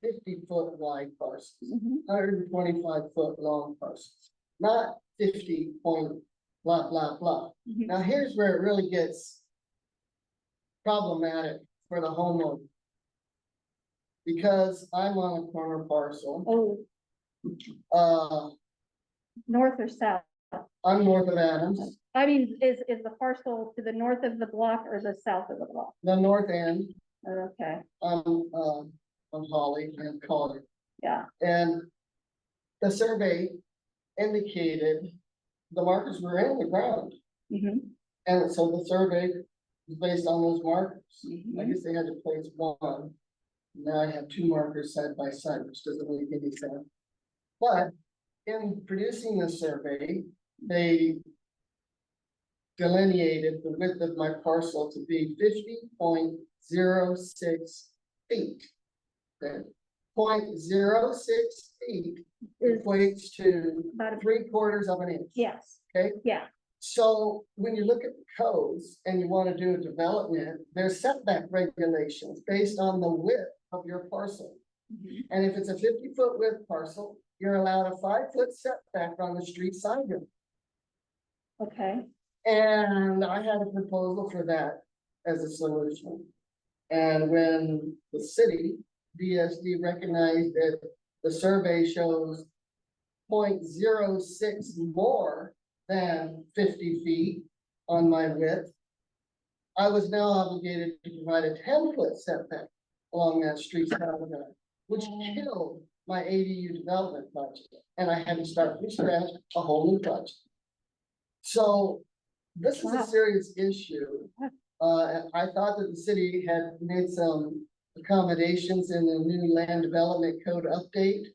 50-foot wide parcels, Mhm. 125-foot long parcels, not 50 point blah, blah, blah. Mhm. Now, here's where it really gets problematic for the homeowner. Because I'm on a corner parcel, Oh, uh, north or south? I'm north of Adams, I mean, is the parcel to the north of the block or the south of the block? the north end, Okay, on Holly and Collier. yeah. And the survey indicated the markers were in the ground. Mhm, And so the survey is based on those markers. I mhm. guess they had to place one. Now I have 2 markers side by side, which doesn't make any sense. But in producing the survey, they delineated the width of my parcel to be 50.06 feet. Okay, 0.06 feet equates to About a- 3/4 of an inch. Yes, Okay, yeah. so when you look at the codes and you want to do a development, there's setback regulations based on the width of your parcel. Mhm. And if it's a 50-foot width parcel, you're allowed a 5-foot setback on the street side yard. Okay, And I had a proposal for that as a solution. And when the city, DSD, recognized that the survey shows 0.06 more than 50 feet on my width, I was now obligated to provide a 10-foot setback along that street side of that, which killed my ADU development project. And I had to start from scratch, a whole new project. So this is Wow. a serious issue. And I thought that the city had made some accommodations in the new land development code update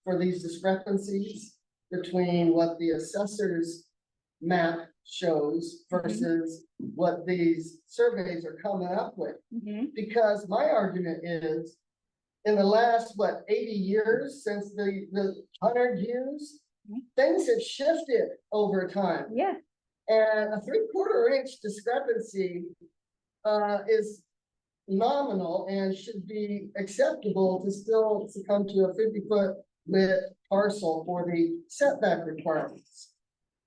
for these discrepancies between what the assessor's map shows versus what these surveys are coming up with. mhm. Because my argument is, in the last, 80 years, since the 100 years, things have shifted over time. Yeah, And a 3/4 inch discrepancy is nominal and should be acceptable to still succumb to a 50-foot width parcel for the setback requirements.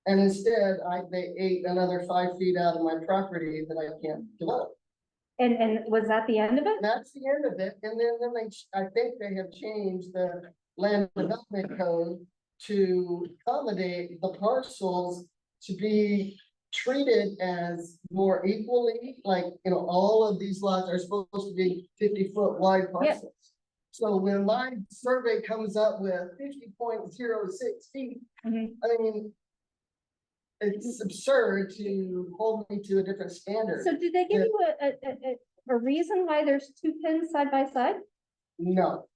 And instead, they ate another 5 feet out of my property that I can't develop. and was that the end of it? And that's the end of it. And then I think they have changed the land development code to accommodate the parcels to be treated as more equally, like, all of these lots are supposed to be 50-foot wide parcels. So when my survey comes up with 50.06 feet, Mhm. I mean, it's absurd to hold me to a different standard. So did they give you a reason why there's 2 pins side by side? No,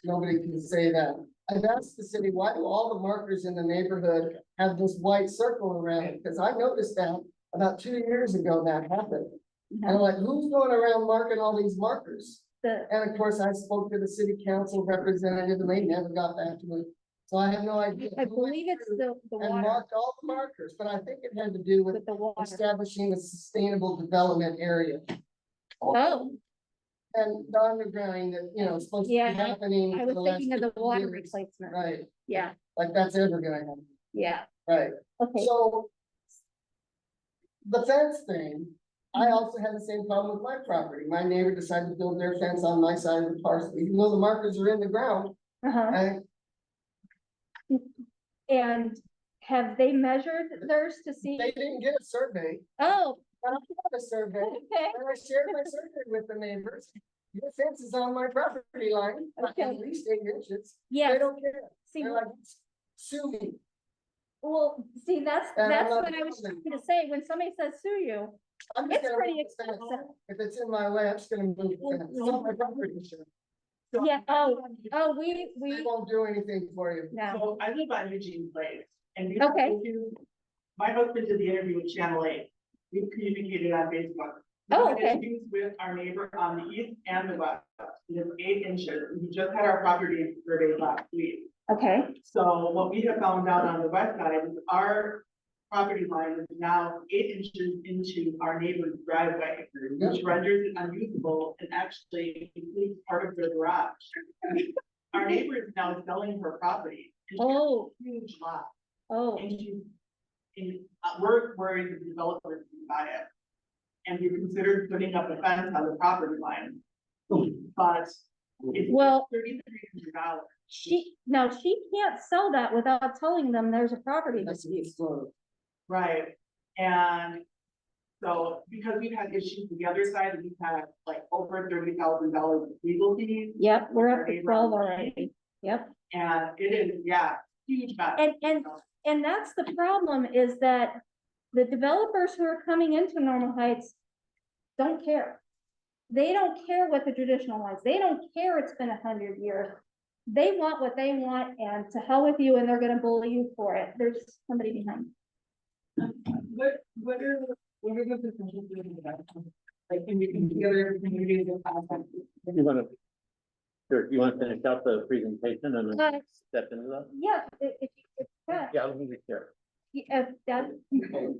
nobody can say that. I've asked the city, why do all the markers in the neighborhood have this white circle around it? Because I noticed that about 2 years ago that happened. And I'm like, who's going around marking all these markers? And of course, I spoke to the city council representative and they never got back to me. So I have no idea. I who went believe it's through the And water, marked all the markers, but I think it had to do with with the water. establishing a sustainable development area. Oh, And the undergrounding that, is supposed to be Yeah, happening. I for was the last thinking of the 50 water years. replacement. Right, Yeah, like that's ever gonna happen, yeah, right? okay. So the fence thing, I also had the same problem with my property. My neighbor decided to build their fence on my side of the parcel, even though the markers are in the ground. Uh-huh. And have they measured theirs to see? They didn't get a survey. Oh, I don't have a survey. okay, And I shared my survey with the neighbors. Your fence is on my property line, Okay. at least 8 inches. yes. They don't care. See, They're like, sue me. well, see, that's And I'm not what I was doing trying to say. When somebody says sue you, I'm just it's gonna pretty move the fence. expensive. If it's in my way, I'm just gonna move the fence. It's on my property. Yeah, we They won't do anything for you. no, So I live on Eugene Place, and Okay. my husband did the interview with Channel 8. We've communicated on Facebook. Oh, We had okay. issues with our neighbor on the east and the west. It is 8 inches. We just had our property survey last week. okay, So what we have found out on the west side is our property line is now 8 inches into our neighbor's driveway, which renders it unusable and actually includes part of their garage. Our neighbor is now selling her property. and she has a Oh. Huge lot, oh, and we're worried that the developer can buy it. And we considered putting up a fence on the property line. But it's Well- $3,300. she can't sell that without telling them there's a property That's dispute. slow. Right, and so because we've had issues with the other side, we've had like over $30,000 of legal fees. Yep, we're up to 12 already. Yep. And it is, yeah, huge mess. And that's the problem, is that the developers who are coming into Normal Heights don't care. They don't care what the traditional was. They don't care it's been 100 years. They want what they want, and to hell with you, and they're gonna bully you for it. There's somebody behind. What are the potential doing about it? Like, can we come together, communities and contact? You wanna, sure, you wanna finish out the presentation and then step into that? Yeah, if Yeah, let me just share. that, Okay.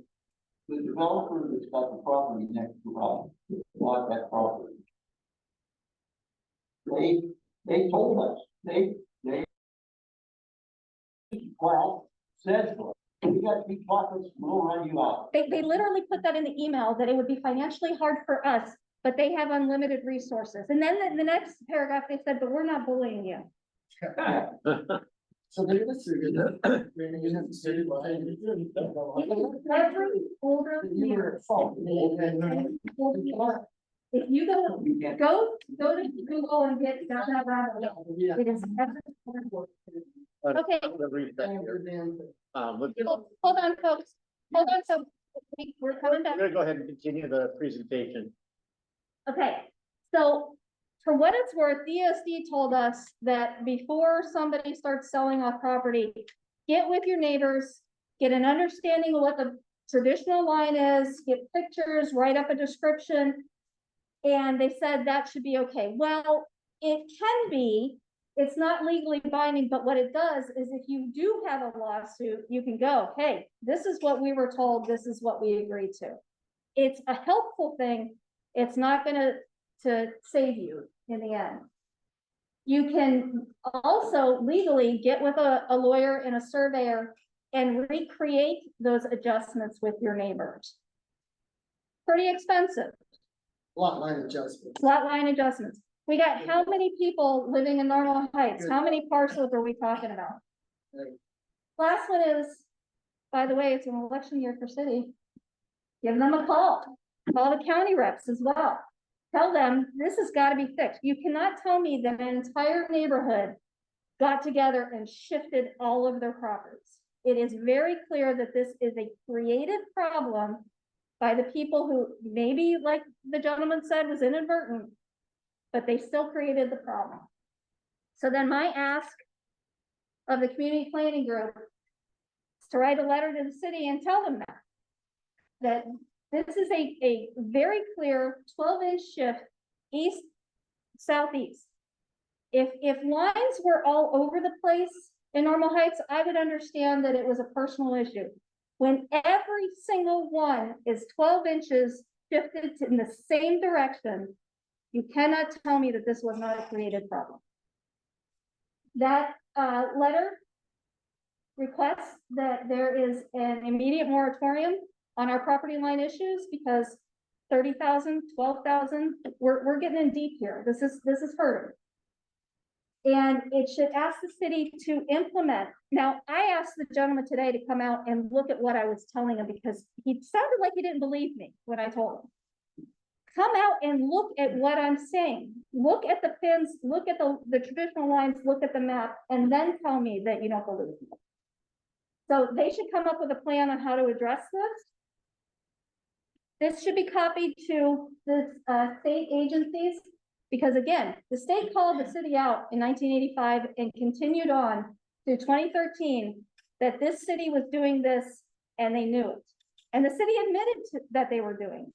The developer that's got the property next to us, bought that property. They told us, well, says, we got 2 pockets, we'll run you out. they literally put that in the email, that it would be financially hard for us, but they have unlimited resources. And then in the next paragraph, they said, but we're not bullying you. So they're the city. You have to say it, well, Every older you were year. at fault. If you go to Google and get that rabbit hole, Yeah. it is every. Okay. I'm gonna read that here. Hold on, folks. Hold on, so we're coming We're back. gonna go ahead and continue the presentation. Okay, so for what it's worth, DSD told us that before somebody starts selling off property, get with your neighbors, get an understanding of what the traditional line is, get pictures, write up a description. And they said that should be okay. Well, it can be, it's not legally binding, but what it does is if you do have a lawsuit, you can go, hey, this is what we were told, this is what we agreed to. It's a helpful thing. It's not gonna save you in the end. You can also legally get with a lawyer and a surveyor and recreate those adjustments with your neighbors. Pretty expensive. Lot line adjustment. Lot line adjustments. We got how many people living in Normal Heights? How many parcels are we talking about? Right. Last one is, by the way, it's an election year for city. Give them a call. Call the county reps as well. Tell them this has got to be fixed. You cannot tell me that an entire neighborhood got together and shifted all of their properties. It is very clear that this is a created problem by the people who maybe, like the gentleman said, was inadvertent, but they still created the problem. So then my ask of the community planning group is to write a letter to the city and tell them that this is a very clear 12-inch shift east, southeast. If lines were all over the place in Normal Heights, I would understand that it was a personal issue. When every single one is 12 inches shifted in the same direction, you cannot tell me that this was not a created problem. That letter requests that there is an immediate moratorium on our property line issues, because 30,000, 12,000, we're getting in deep here. This is hurting. And it should ask the city to implement. Now, I asked the gentleman today to come out and look at what I was telling him, because he sounded like he didn't believe me when I told him. Come out and look at what I'm saying. Look at the pins, look at the traditional lines, look at the map, and then tell me that you don't believe me. So they should come up with a plan on how to address this. This should be copied to the state agencies, because again, the state called the city out in 1985 and continued on through 2013 that this city was doing this, and they knew it. And the city admitted that they were doing it.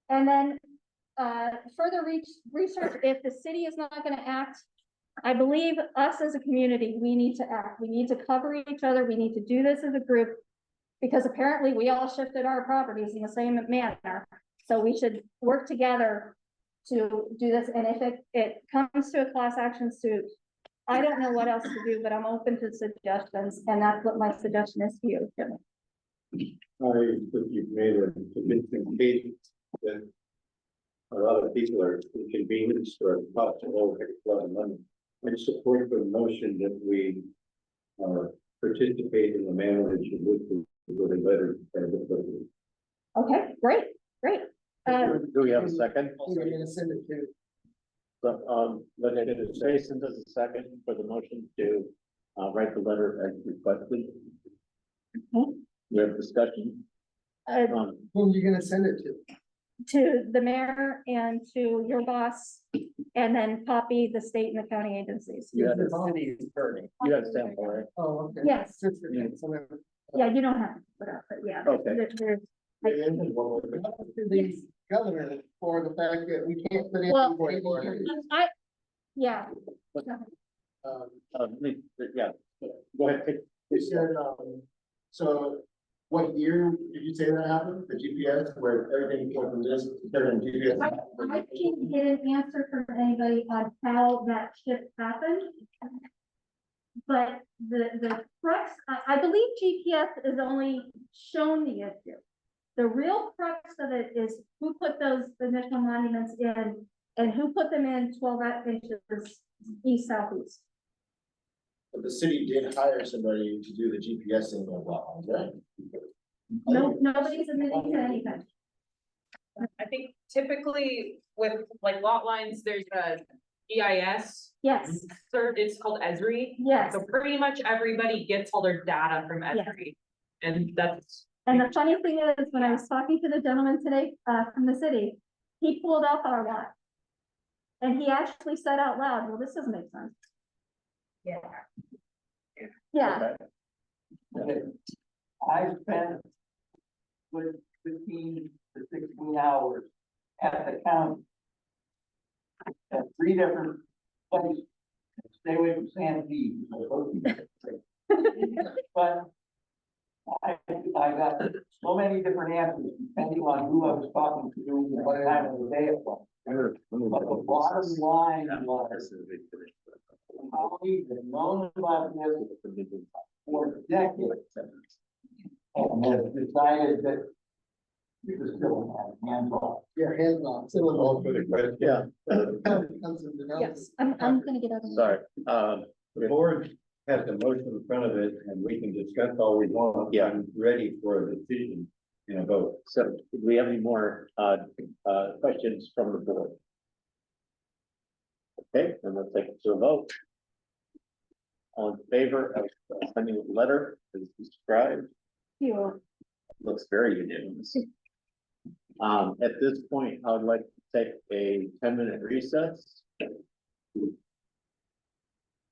And then further research, if the city is not going to act, I believe us as a community, we need to act. We need to cover each other. We need to do this as a group, because apparently we all shifted our properties in the same manner. So we should work together to do this. And if it comes to a class action suit, I don't know what else to do, but I'm open to suggestions. And that's what my suggestion is to you, Jimmy. I think you've made a convincing case that a lot of people are inconvenienced or possible a lot of money. I support the motion that we participate in the manner that you would with a letter. Okay, great. Do we have a second? Who are you gonna send it to? So, Jason does a second for the motion to write the letter as requested. We have discussion. Who are you gonna send it To the mayor and to your boss, and then copy the state and the county agencies. You have to? a city attorney. You have sample, right? Oh, okay. Yes. Just for me, so Yeah, you don't have to put up, but yeah. Okay. There's- to the governor for the fact that we can't put in. Well, yeah, Yeah, go ahead. You said, so what year did you say that happened? The GPS where everything came from this, turned into GPS? I can't get an answer from anybody on how that shift happened. But the crux, I believe GPS is only shown the issue. The real crux of it is who put those initial monuments in and who put them in 12 inches east southeast. But the city did hire somebody to do the GPS in the lot, right? No, nobody's admitting to anything. I think typically with like lot lines, there's a EIS. Yes, It's called Esri. yes. So pretty much everybody gets all their data from Esri. And that's. And the funny thing is, when I was talking to the gentleman today, from the city, he pulled up our lot. And he actually said out loud, well, this doesn't make sense. Yeah. Yeah, I spent 15 to 16 hours at the county. At 3 different places. Stay away from Santee. But I got so many different answers depending on who I was talking to and what time of the day it was. But the bottom line was, we've known about this for decades. And have decided that we just still have hands off. Your hands on. So All for the question. Yeah, yes, I'm gonna get out of. sorry. The board has the motion in front of it and we can discuss all we want. Yeah. I'm ready for a decision and a vote. So do we have any more questions from the board? Okay, then let's take it to a vote. All in favor of sending a letter as described? You. Looks very unanimous. At this point, I would like to take a 10-minute recess.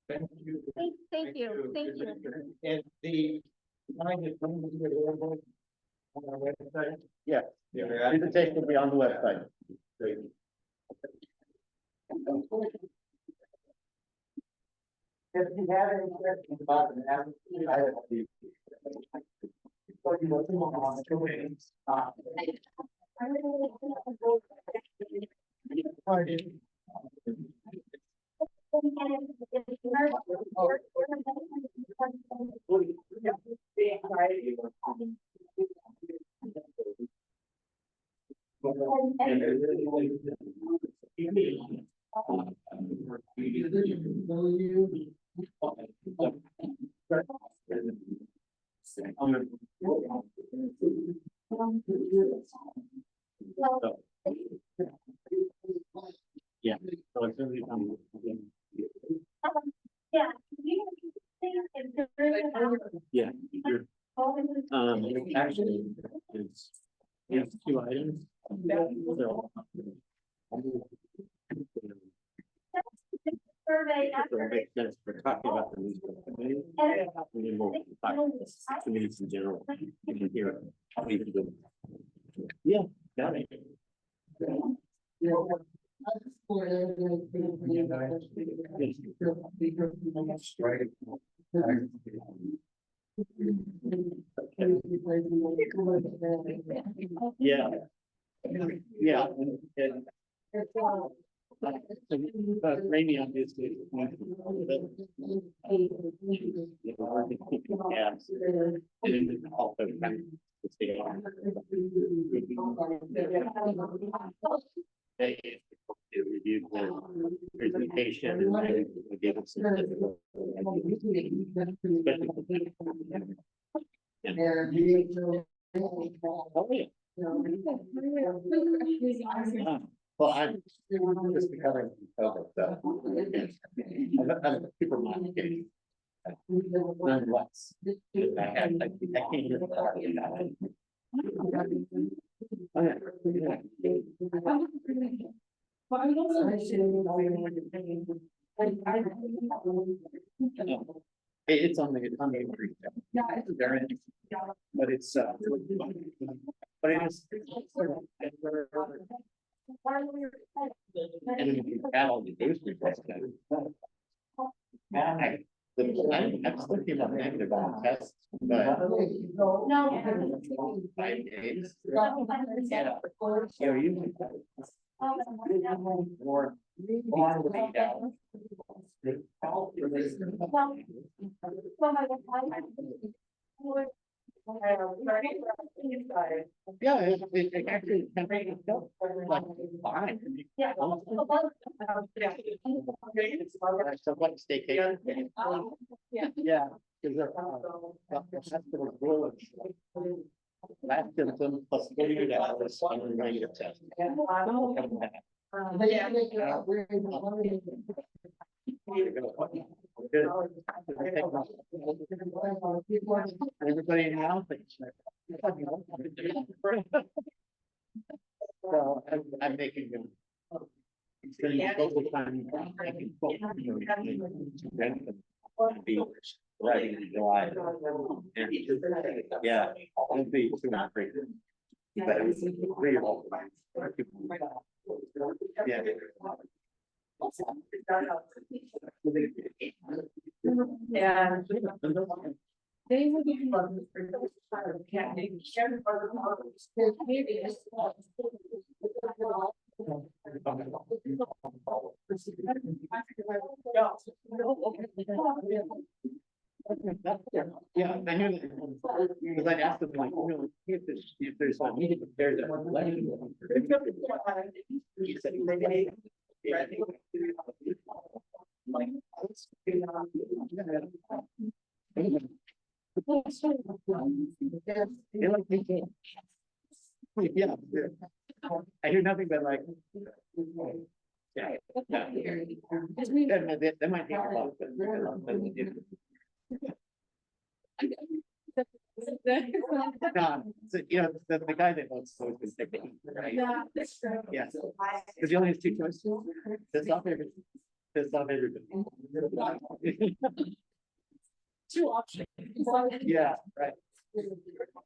Thank you. Thank you. And the line is available on our website. Yeah. Yeah. Invitation will be on the website. Great. If you have any questions about the application, I have the. Yeah. So it's really, Yeah. yeah, you're, actually, it's two items. So, Survey so it makes sense for talking about the news. And then we'll talk about the news in general. You can hear it. We can do it. Yeah, got it. Yeah. Yeah. Rainy obviously. They reviewed the presentation and they gave us some. Oh, yeah. Well, I'm just becoming COVID, so. I'm a super modification. Nonetheless. I can't hear the part of that. Oh, yeah. It's on the increase. Yeah, it's there. But it's but it is. And if you add all the boost requests, I'm still thinking about negative on tests, but. No. 5 days. Yeah. You know, usually. More. Yeah, it actually can make it feel like fine. Yeah. So like staycation. Yeah, because the hospital rule last symptom plus 48 hours on a negative test. Everybody in the house. So I'm making them. Spending local time. Be writing in July. And, yeah, it'll be too great. But it's real. Yeah. Yeah. They would be. Can't make. Yeah, I knew that, because I asked them like, you know, if there's a meeting, there's a election. He said, yeah, I hear nothing but like. Yeah. That might take a while, but. So, you know, the guy that wants to is thinking, right? Yeah, that's true. Yes, because you only have two choices. Piss off everybody. Piss off everybody. Two options. Yeah, right.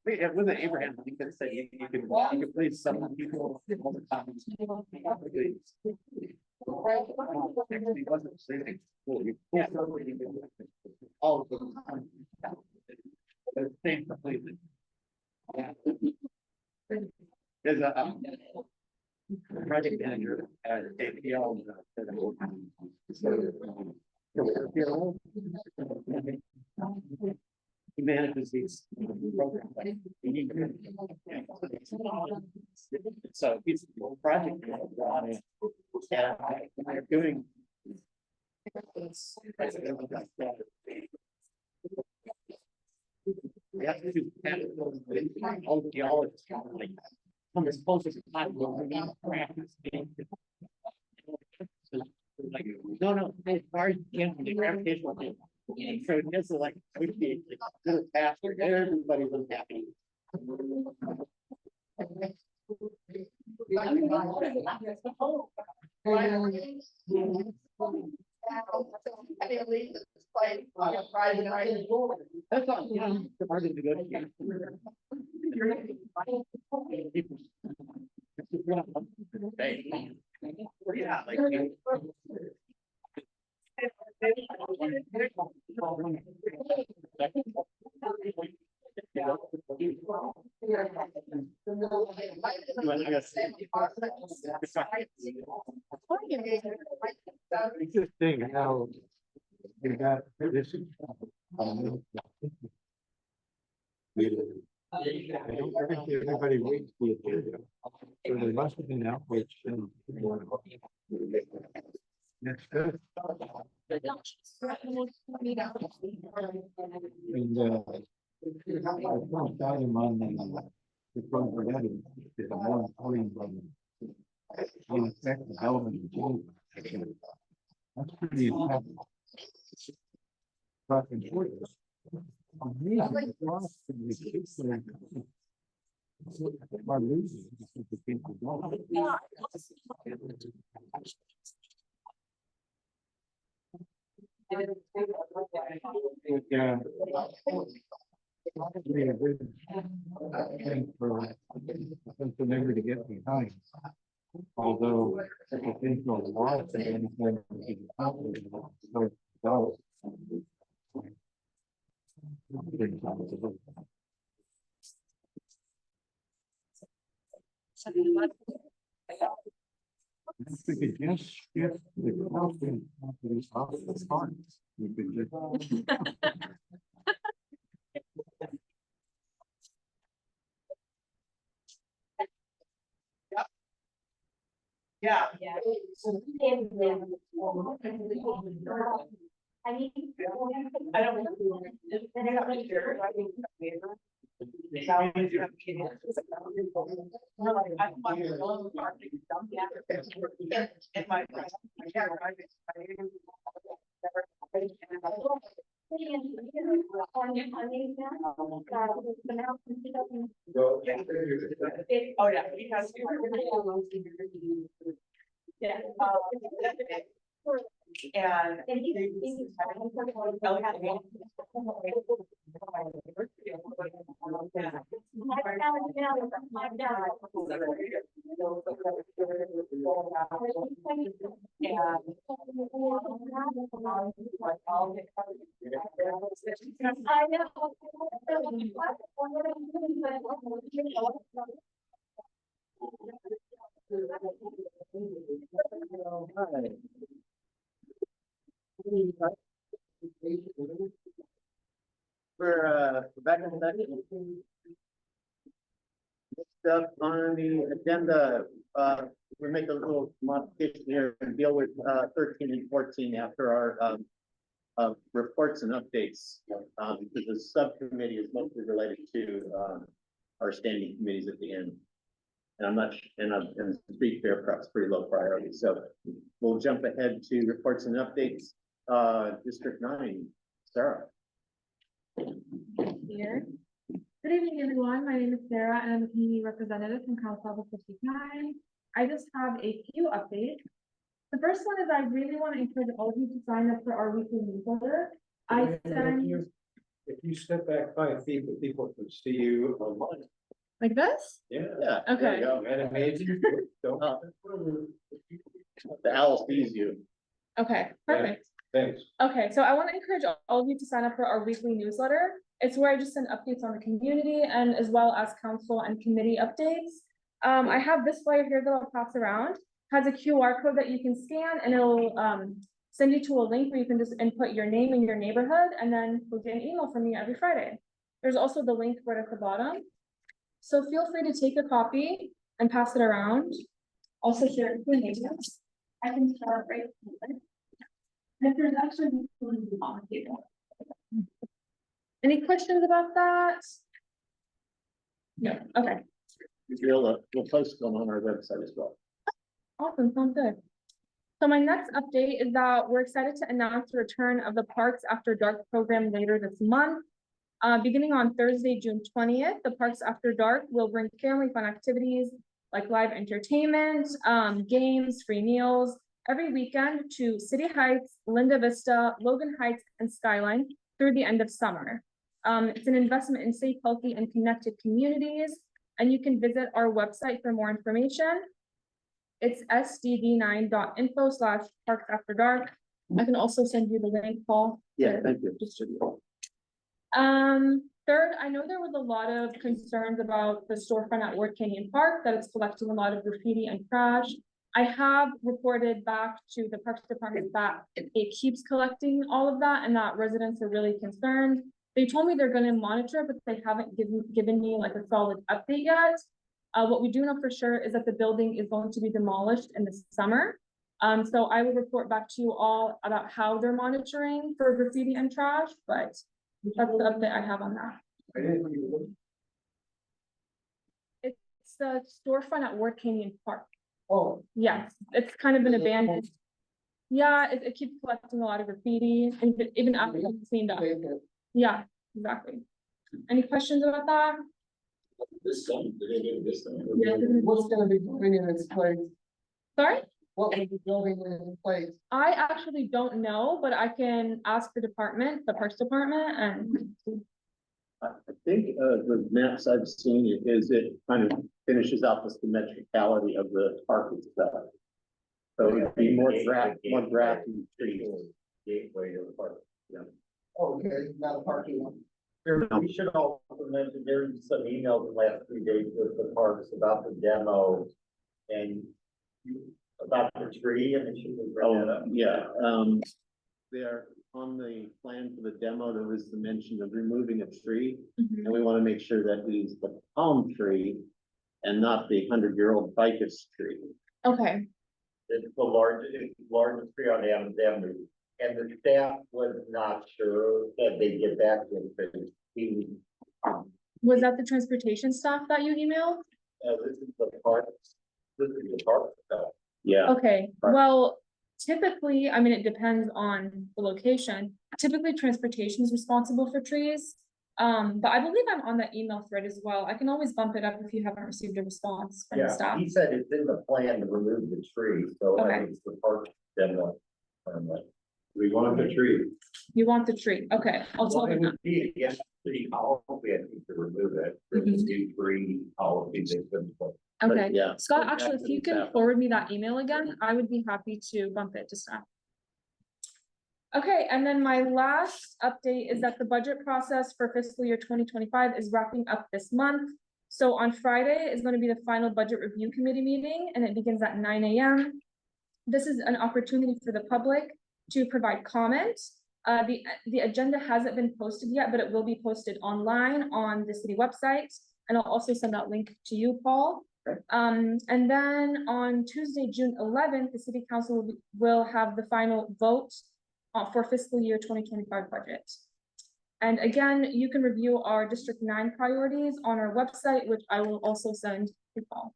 It wasn't Abraham Lincoln said you can please some people all the time. Actually, wasn't saying. All of them. The same completely. Yeah. There's a project manager at APL. He manages these programs. So it's a project. Yeah, they're doing. We have to do all the geologists, like, come as close as possible. Like, no, as far as, the gravitational field. So this is like, we be little faster, everybody was happy. That's all, the part of the negotiation. Yeah, like. Interesting how you got this. I don't think everybody waits for the so there must have been outreach. That's good. And I found out in my the front for that is a moratorium on in effect development in June. That's pretty important. But important. Amazing loss to the kids that are losing because the people don't. Yeah. Probably a good thing for the member to get behind. Although I think a lot of anything so if we could just shift the crossing off the funds, we could just. Yeah. Yeah. I don't. Oh, yeah, because. Yeah. We're back in the stuff on the agenda. We're making a little modification here and deal with 13 and 14 after our reports and updates. Because the subcommittee is mostly related to our standing committees at the end. And I'm not, and to be fair, perhaps pretty low priority. So we'll jump ahead to reports and updates. District 9, Sarah. Here. Good evening, everyone. My name is Sarah, and I'm a community representative from Council Level 59. I just have a few updates. The first one is I really want to encourage all of you to sign up for our weekly newsletter. I send. If you step back 5 feet, the people can see you online. Like this? Yeah. Okay. Amazing. The owl sees you. Okay, perfect. Thanks. Okay, so I want to encourage all of you to sign up for our weekly newsletter. It's where I just send updates on the community and as well as council and committee updates. I have this flyer here that I'll pass around. It has a QR code that you can scan and it'll send you to a link where you can just input your name and your neighborhood and then you'll get an email from me every Friday. There's also the link right at the bottom. So feel free to take a copy and pass it around. Also share it with neighbors. I can start right here. And if there's actually food on the table. Any questions about that? No, okay, We'll post them on our website as well. awesome, sounds good. So my next update is that we're excited to announce the return of the Parks After Dark program later this month. Beginning on Thursday, June 20th, the Parks After Dark will bring family fun activities like live entertainment, games, free meals every weekend to City Heights, Linda Vista, Logan Heights, and Skyline through the end of summer. It's an investment in safe, healthy, and connected communities, and you can visit our website for more information. It's sdd9.info/parks after dark. I can also send you the link, Paul. Yeah, to thank you. distribute. Third, I know there was a lot of concerns about the storefront at Ward Canyon Park, that it's collecting a lot of graffiti and trash. I have reported back to the Parks Department that it keeps collecting all of that and that residents are really concerned. They told me they're gonna monitor, but they haven't given me like a solid update yet. What we do know for sure is that the building is going to be demolished in the summer. So I will report back to you all about how they're monitoring for graffiti and trash, but that's the update I have on that. It's the storefront at Ward Canyon Park. Oh, Yes, it's kind of been abandoned. Yeah, it keeps collecting a lot of graffiti, and even after it's cleaned up. Yeah, exactly. Any questions about that? This thing, they're gonna do this thing. Yeah. what's gonna be going in its place? Sorry? What will be building in its place? I actually don't know, but I can ask the department, the Parks Department, and I think, the maps I've seen is it kind of finishes out the symmetricality of the park itself. So it'd be more grass and trees. Gateway to the park. Okay, not a parking lot. We should also mention, there's some emails the last 3 days with the parks about the demo and about the tree, and it should be bring that up. Yeah, they're on the plan for the demo, there was the mention of removing a tree. Mhm. And we want to make sure that it is the palm tree and not the 100-year-old ficus tree. okay, It's the largest tree on the avenue, and the staff was not sure that they'd get back to it, because he, was that the transportation staff that you emailed? this is the park, stuff. Yeah, Okay, Right. well, typically, I mean, it depends on the location. Typically, transportation is responsible for trees. But I believe I'm on that email thread as well. I can always bump it up if you haven't received a response from the Yeah, staff. he said it's in the plan to remove the tree, so I Okay. think it's the park demo. We want the tree. You want the tree, okay, I'll tell them that. Yes, City Hall, we had to remove it, Mhm. there's a new tree policy they couldn't put. Okay, yeah. Scott, actually, if you can Exactly. forward me that email again, I would be happy to bump it to staff. Okay, and then my last update is that the budget process for fiscal year 2025 is wrapping up this month. So on Friday is going to be the final budget review committee meeting, and it begins at 9 a.m. This is an opportunity for the public to provide comment. The agenda hasn't been posted yet, but it will be posted online on the city website. And I'll also send that link to you, Paul. And then on Tuesday, June 11th, the city council will have the final vote for fiscal year 2025 budget. And again, you can review our District 9 priorities on our website, which I will also send to Paul.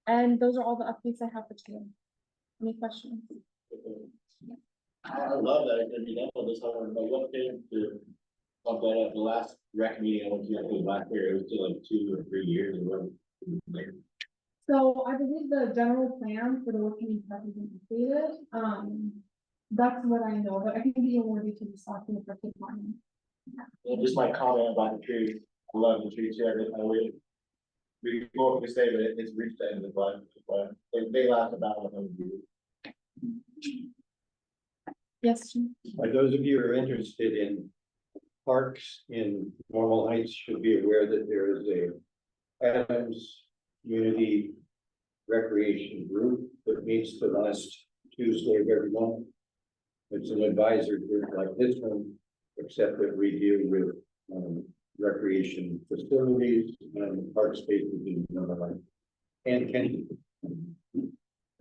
And those are all the updates I have for today. Any questions? I love that, I mean, that's what this, I don't know what came to, of that at the last rec meeting, I went to, I think last year, it was still like 2 or 3 years ago. So I believe the general plan for the working park has been completed. That's what I know, but I can give you more details talking about the plan. Well, just my comment about the trees, I love the trees here, I wish. We both could say that it's reached the end of the but they last about 100 years. Yes, Jim? Those of you who are interested in parks in Normal Heights should be aware that there is a Adams Community Recreation Group that meets the last Tuesday of every month. It's an advisory group like this one, except that we deal with recreation facilities and park spaces in Normal Heights. and Kenny.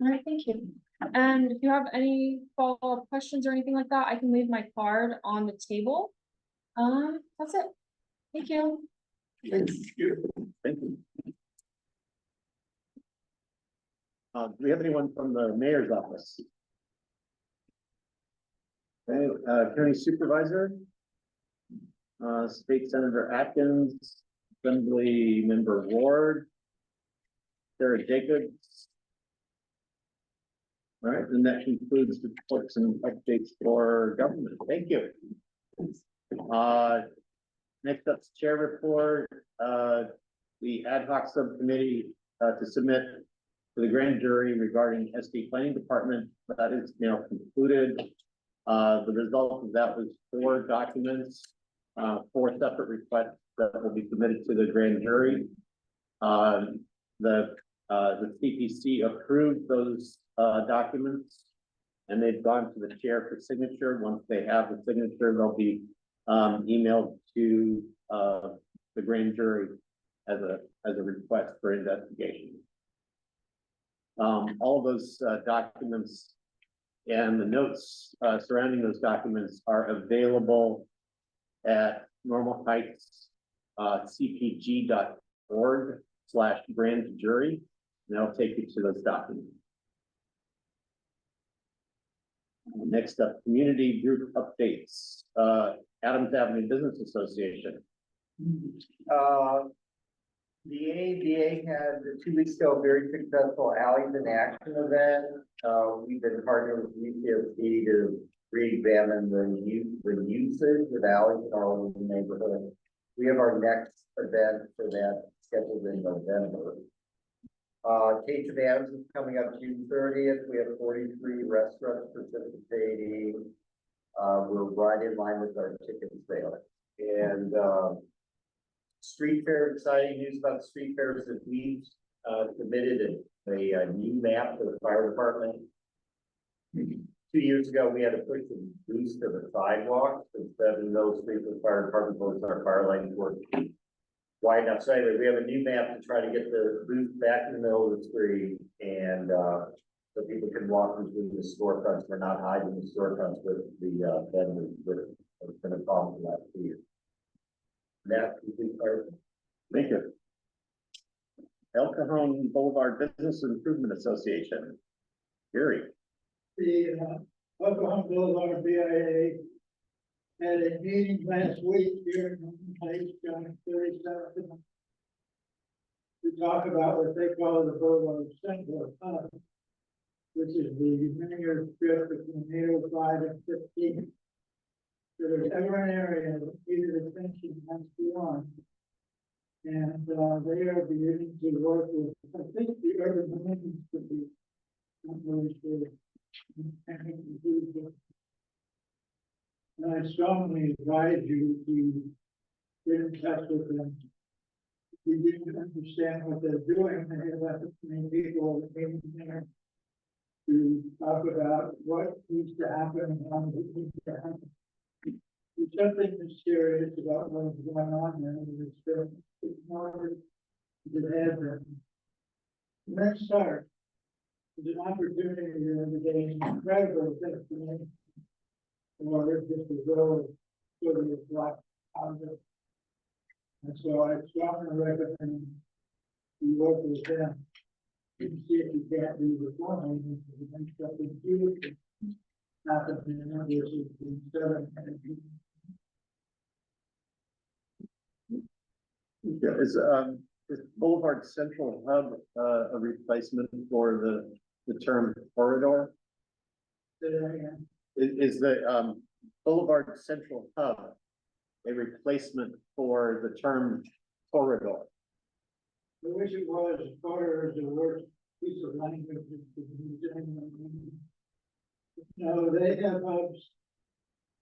All right, thank you. And if you have any follow-up questions or anything like that, I can leave my card on the table. That's it. Thank you. Thank you. Do we have anyone from the mayor's office? Okay, county supervisor? State Senator Atkins, Assembly Member Ward. Sarah Jacobs. All right, and that concludes the reports and updates for government. Thank you. Next up's chair report, the ad hoc subcommittee to submit to the grand jury regarding SD planning department. That is now concluded. The result of that was 4 documents, 4 separate requests that will be submitted to the grand jury. The CPC approved those documents, and they've gone to the chair for signature. Once they have the signature, they'll be emailed to the grand jury as a request for investigation. All of those documents and the notes surrounding those documents are available at Normal Heights cpg.org/grand jury, and that'll take you to those documents. Next up, community group updates. Adams Avenue Business Association. The AABA had 2 weeks ago a very successful Alleys in Action event. We've been partnering with UCSD to re-examine the usage of alleys in our local neighborhood. We have our next event for that scheduled in November. Case of Adams is coming up June 30th. We have 43 restaurants participating. We're right in line with our ticket sales. And street fair, exciting news about the street fairs that we submitted a new map to the fire department. 2 years ago, we had to push the boost to the sidewalks instead of those streets the fire department goes our fire lanes were wide enough. So anyway, we have a new map to try to get the boost back in the middle of the street, and so people can walk between the storefronts. We're not hiding the storefronts with the vendors. It's been a problem for the last 2 years. Thank you. El Cajon Boulevard Business Improvement Association. Gary. The Oklahoma Boulevard BIA had a meeting last week here in Heights, John 37. To talk about what they call the Boulevard Central Hub, which is the linear strip between 805 and 15. So there's ever an area that needed attention and beyond. And they are beginning to work with, I think, the urban planners to be not really sure. And I strongly advise you to get in touch with them. You didn't understand what they're doing, they have that many people that came in there to talk about what needs to happen and how it needs to happen. There's something mysterious about what is going on there, and it's more than it has been. Let's start. There's an opportunity to get an incredible destination. Or just to go sort of block out of it. And so I strongly recommend you work with them. You can see if you can't do the forming, you can make something beautiful. Happen in the numbers between 7 and 8. Is Boulevard Central Hub a replacement for the term corridor? Is the Boulevard Central Hub a replacement for the term corridor? I wish it was. Corridor is the worst piece of language. No, they have hubs.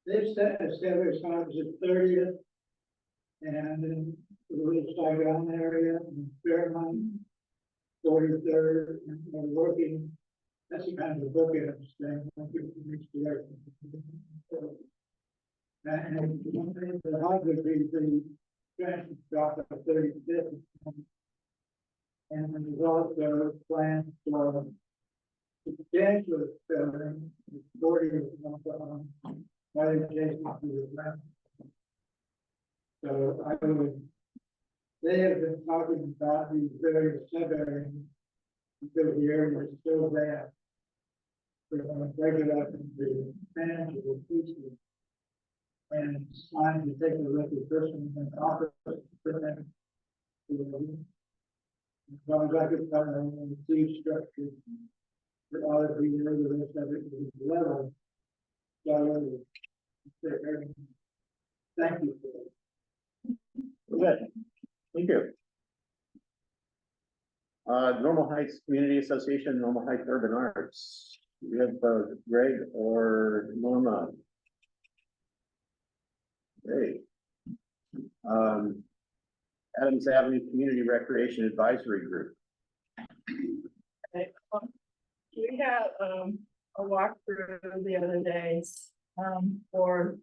They've established hubs at 30th and in the little Saigon area and Fairmont, 43rd, and they're working. That's the kind of book I understand. And one thing that I would be the transit stop at 35th. And then there's also plans for substantial building, bordering of, right adjacent to the ground. So I would, they have been talking about these various sub-areas, because the area is still there. We're gonna break it up into manageable pieces. And it's time to take a look at this one and offer it for them. As long as I can find the fee structure. For all of the rest of it is level. So, thank you for that. Good, thank you. Normal Heights Community Association, Normal Heights Urban Arts. We have Greg or Norma. Great. Adams Avenue Community Recreation Advisory Group. We had, a walkthrough the other day, for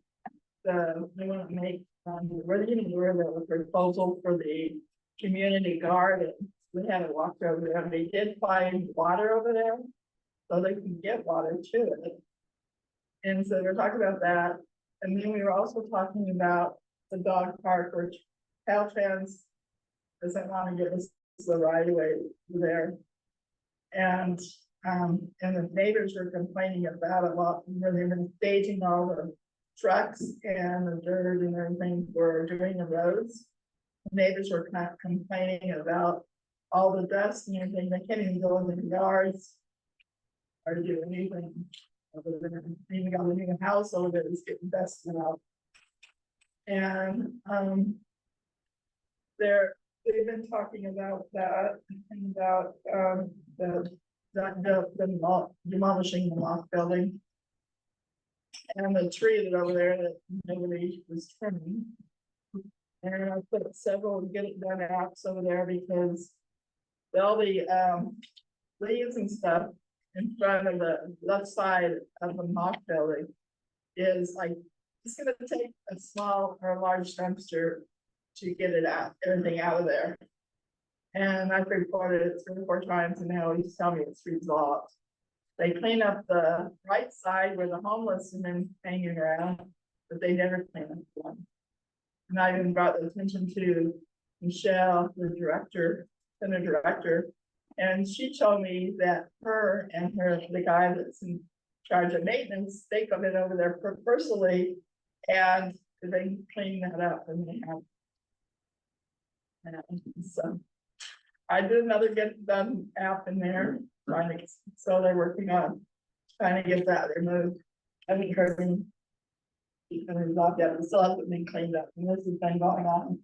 we want to make, we're getting the proposal for the community garden. We had a walkthrough over there, and they did find water over there, so they can get water to it. And so we're talking about that, and then we were also talking about the dog park, which Caltrans doesn't want to give us the right of way there. And the neighbors were complaining about a lot, where they've been staging all the trucks and the dirt and everything for doing the roads. The neighbors were kind of complaining about all the dust and everything. They can't even go in the yards or do anything. Even got a new house over there is getting dusted out. And they've been talking about that and about demolishing the mock building. And the tree that over there that nobody was trimming. And I put several get it done apps over there because all the leaves and stuff in front of the left side of the mock building is like, it's gonna take a small or a large dumpster to get it out, everything out of there. And I've reported it 3 or 4 times and they always tell me it's resolved. They clean up the right side where the homeless have been hanging around, but they never clean up one. And I even brought the attention to Michelle, the director, center director, and she told me that her and the guy that's in charge of maintenance, they come in over there personally and they clean that up and they have. And so I did another get done app in there, so they're working on trying to get that removed. I haven't heard any. And not yet, it still hasn't been cleaned up, and this has been going on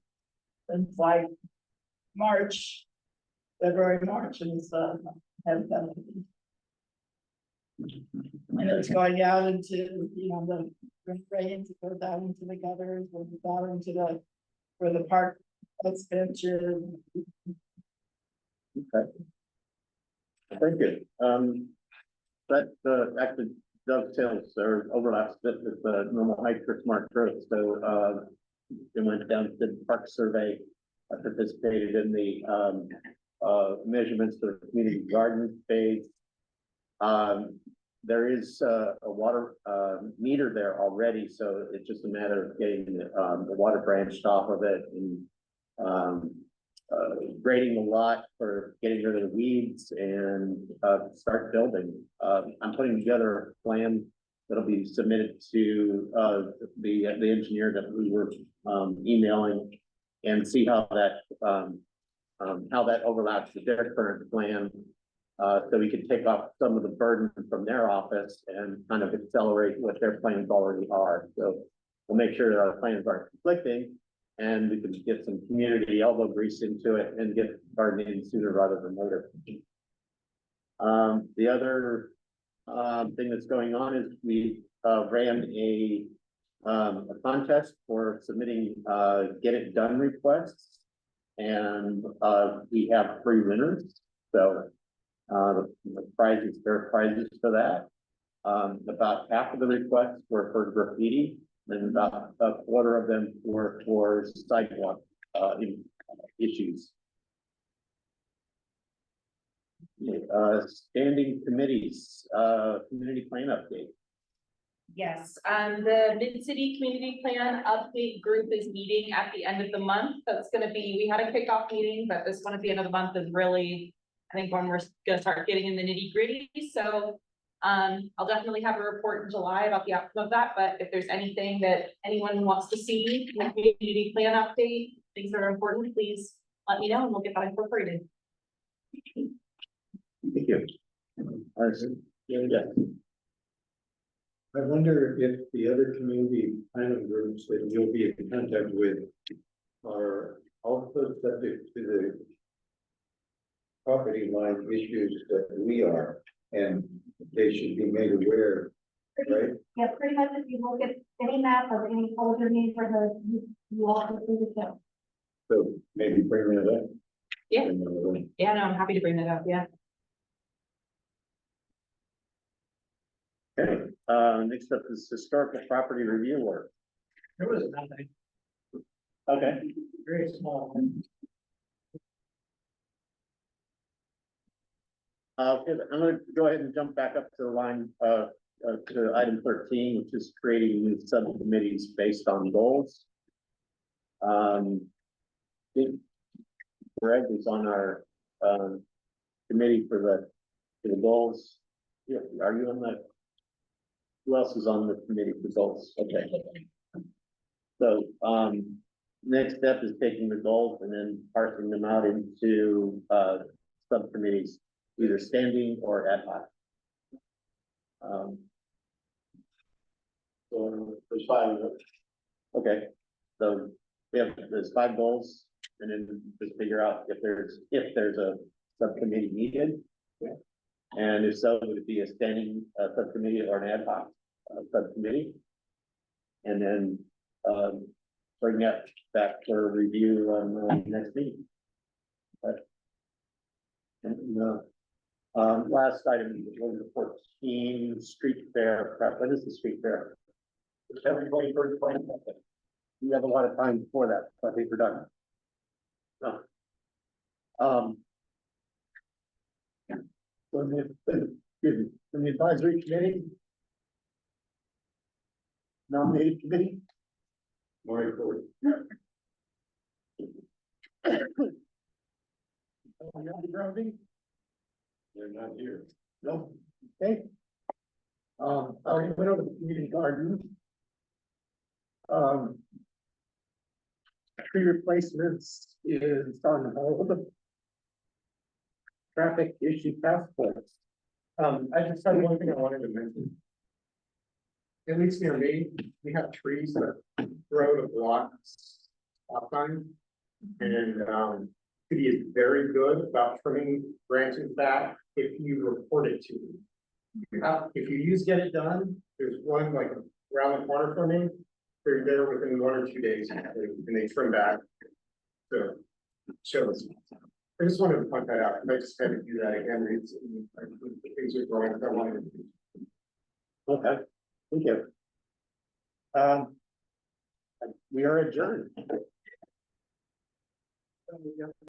since like February, March, and it's hasn't done anything. And it's going out into, the rains, it goes out into the gutters, goes out into where the park benches. Okay. Thank you. That actually dovetails or overlaps with the Normal Heights for smart growth. So it went down to the park survey. I participated in the measurements for the community garden phase. There is a water meter there already, so it's just a matter of getting the water branched off of it and grading the lot for getting rid of the weeds and start building. I'm putting together a plan that'll be submitted to the engineer that we were emailing and see how that overlaps with their current plan. So we can take off some of the burden from their office and kind of accelerate what their plans already are. So we'll make sure that our plans aren't conflicting and we can get some community elbow grease into it and get gardening sooner rather than later. The other thing that's going on is we ran a contest for submitting get it done requests, and we have 3 winners. So the prizes, there are prizes for that. About half of the requests were for graffiti, and about a quarter of them were for sidewalk issues. Standing committees, community plan update. Yes, the Mid-City Community Plan Update Group is meeting at the end of the month. That's gonna be, we had a kickoff meeting, but this one at the end of the month is really, I think, when we're gonna start getting in the nitty-gritty. So I'll definitely have a report in July about the outcome of that, but if there's anything that anyone wants to see in the community plan update, things that are important, please let me know and we'll get that incorporated. Thank you. Yeah. I wonder if the other community planning groups that you'll be in contact with are also subject to the property line issues that we are, and they should be made aware, right? Yeah, pretty much if you look at any map of any older neighborhood, you also see the show. So maybe bring that up. Yeah. Yeah, no, I'm happy to bring that up, yeah. Okay, next up is historical property review work. There was nothing, Okay. very small. Good. I'm gonna go ahead and jump back up to the line, to item 13, which is creating new subcommittees based on goals. Think Greg is on our, committee for the goals. Yeah, are you on the? Who else is on the committee for goals? Okay. So, next step is taking the goals and then parsing them out into, subcommittees, either standing or ad hoc. So there's 5 of them. Okay, so there's 5 goals, and then just figure out if there's a subcommittee needed. Yeah. And if so, would it be a standing subcommittee or an ad hoc subcommittee? And then bring that back for review on the next meeting. And, last item, was 14, street fair prep. What is the street fair? Everybody for 20 seconds. You have a lot of time before that, so I think we're done. No. From the advisory committee. Nominated committee. More forward. They're not here. No, okay. I already went over the community garden. Tree replacements is on hold. Traffic issue task force. I just had one thing I wanted to mention. At least near me, we have trees that grow to block stop signs. And, city is very good about trimming branches back if you report it to them. If you use Get It Done, there's one like around the corner from me. They're there within 1 or 2 days and they trim back. So, shows. I just wanted to point that out. I just had to do that again. Things are growing. I wanted to do. Okay, thank you. We are adjourned.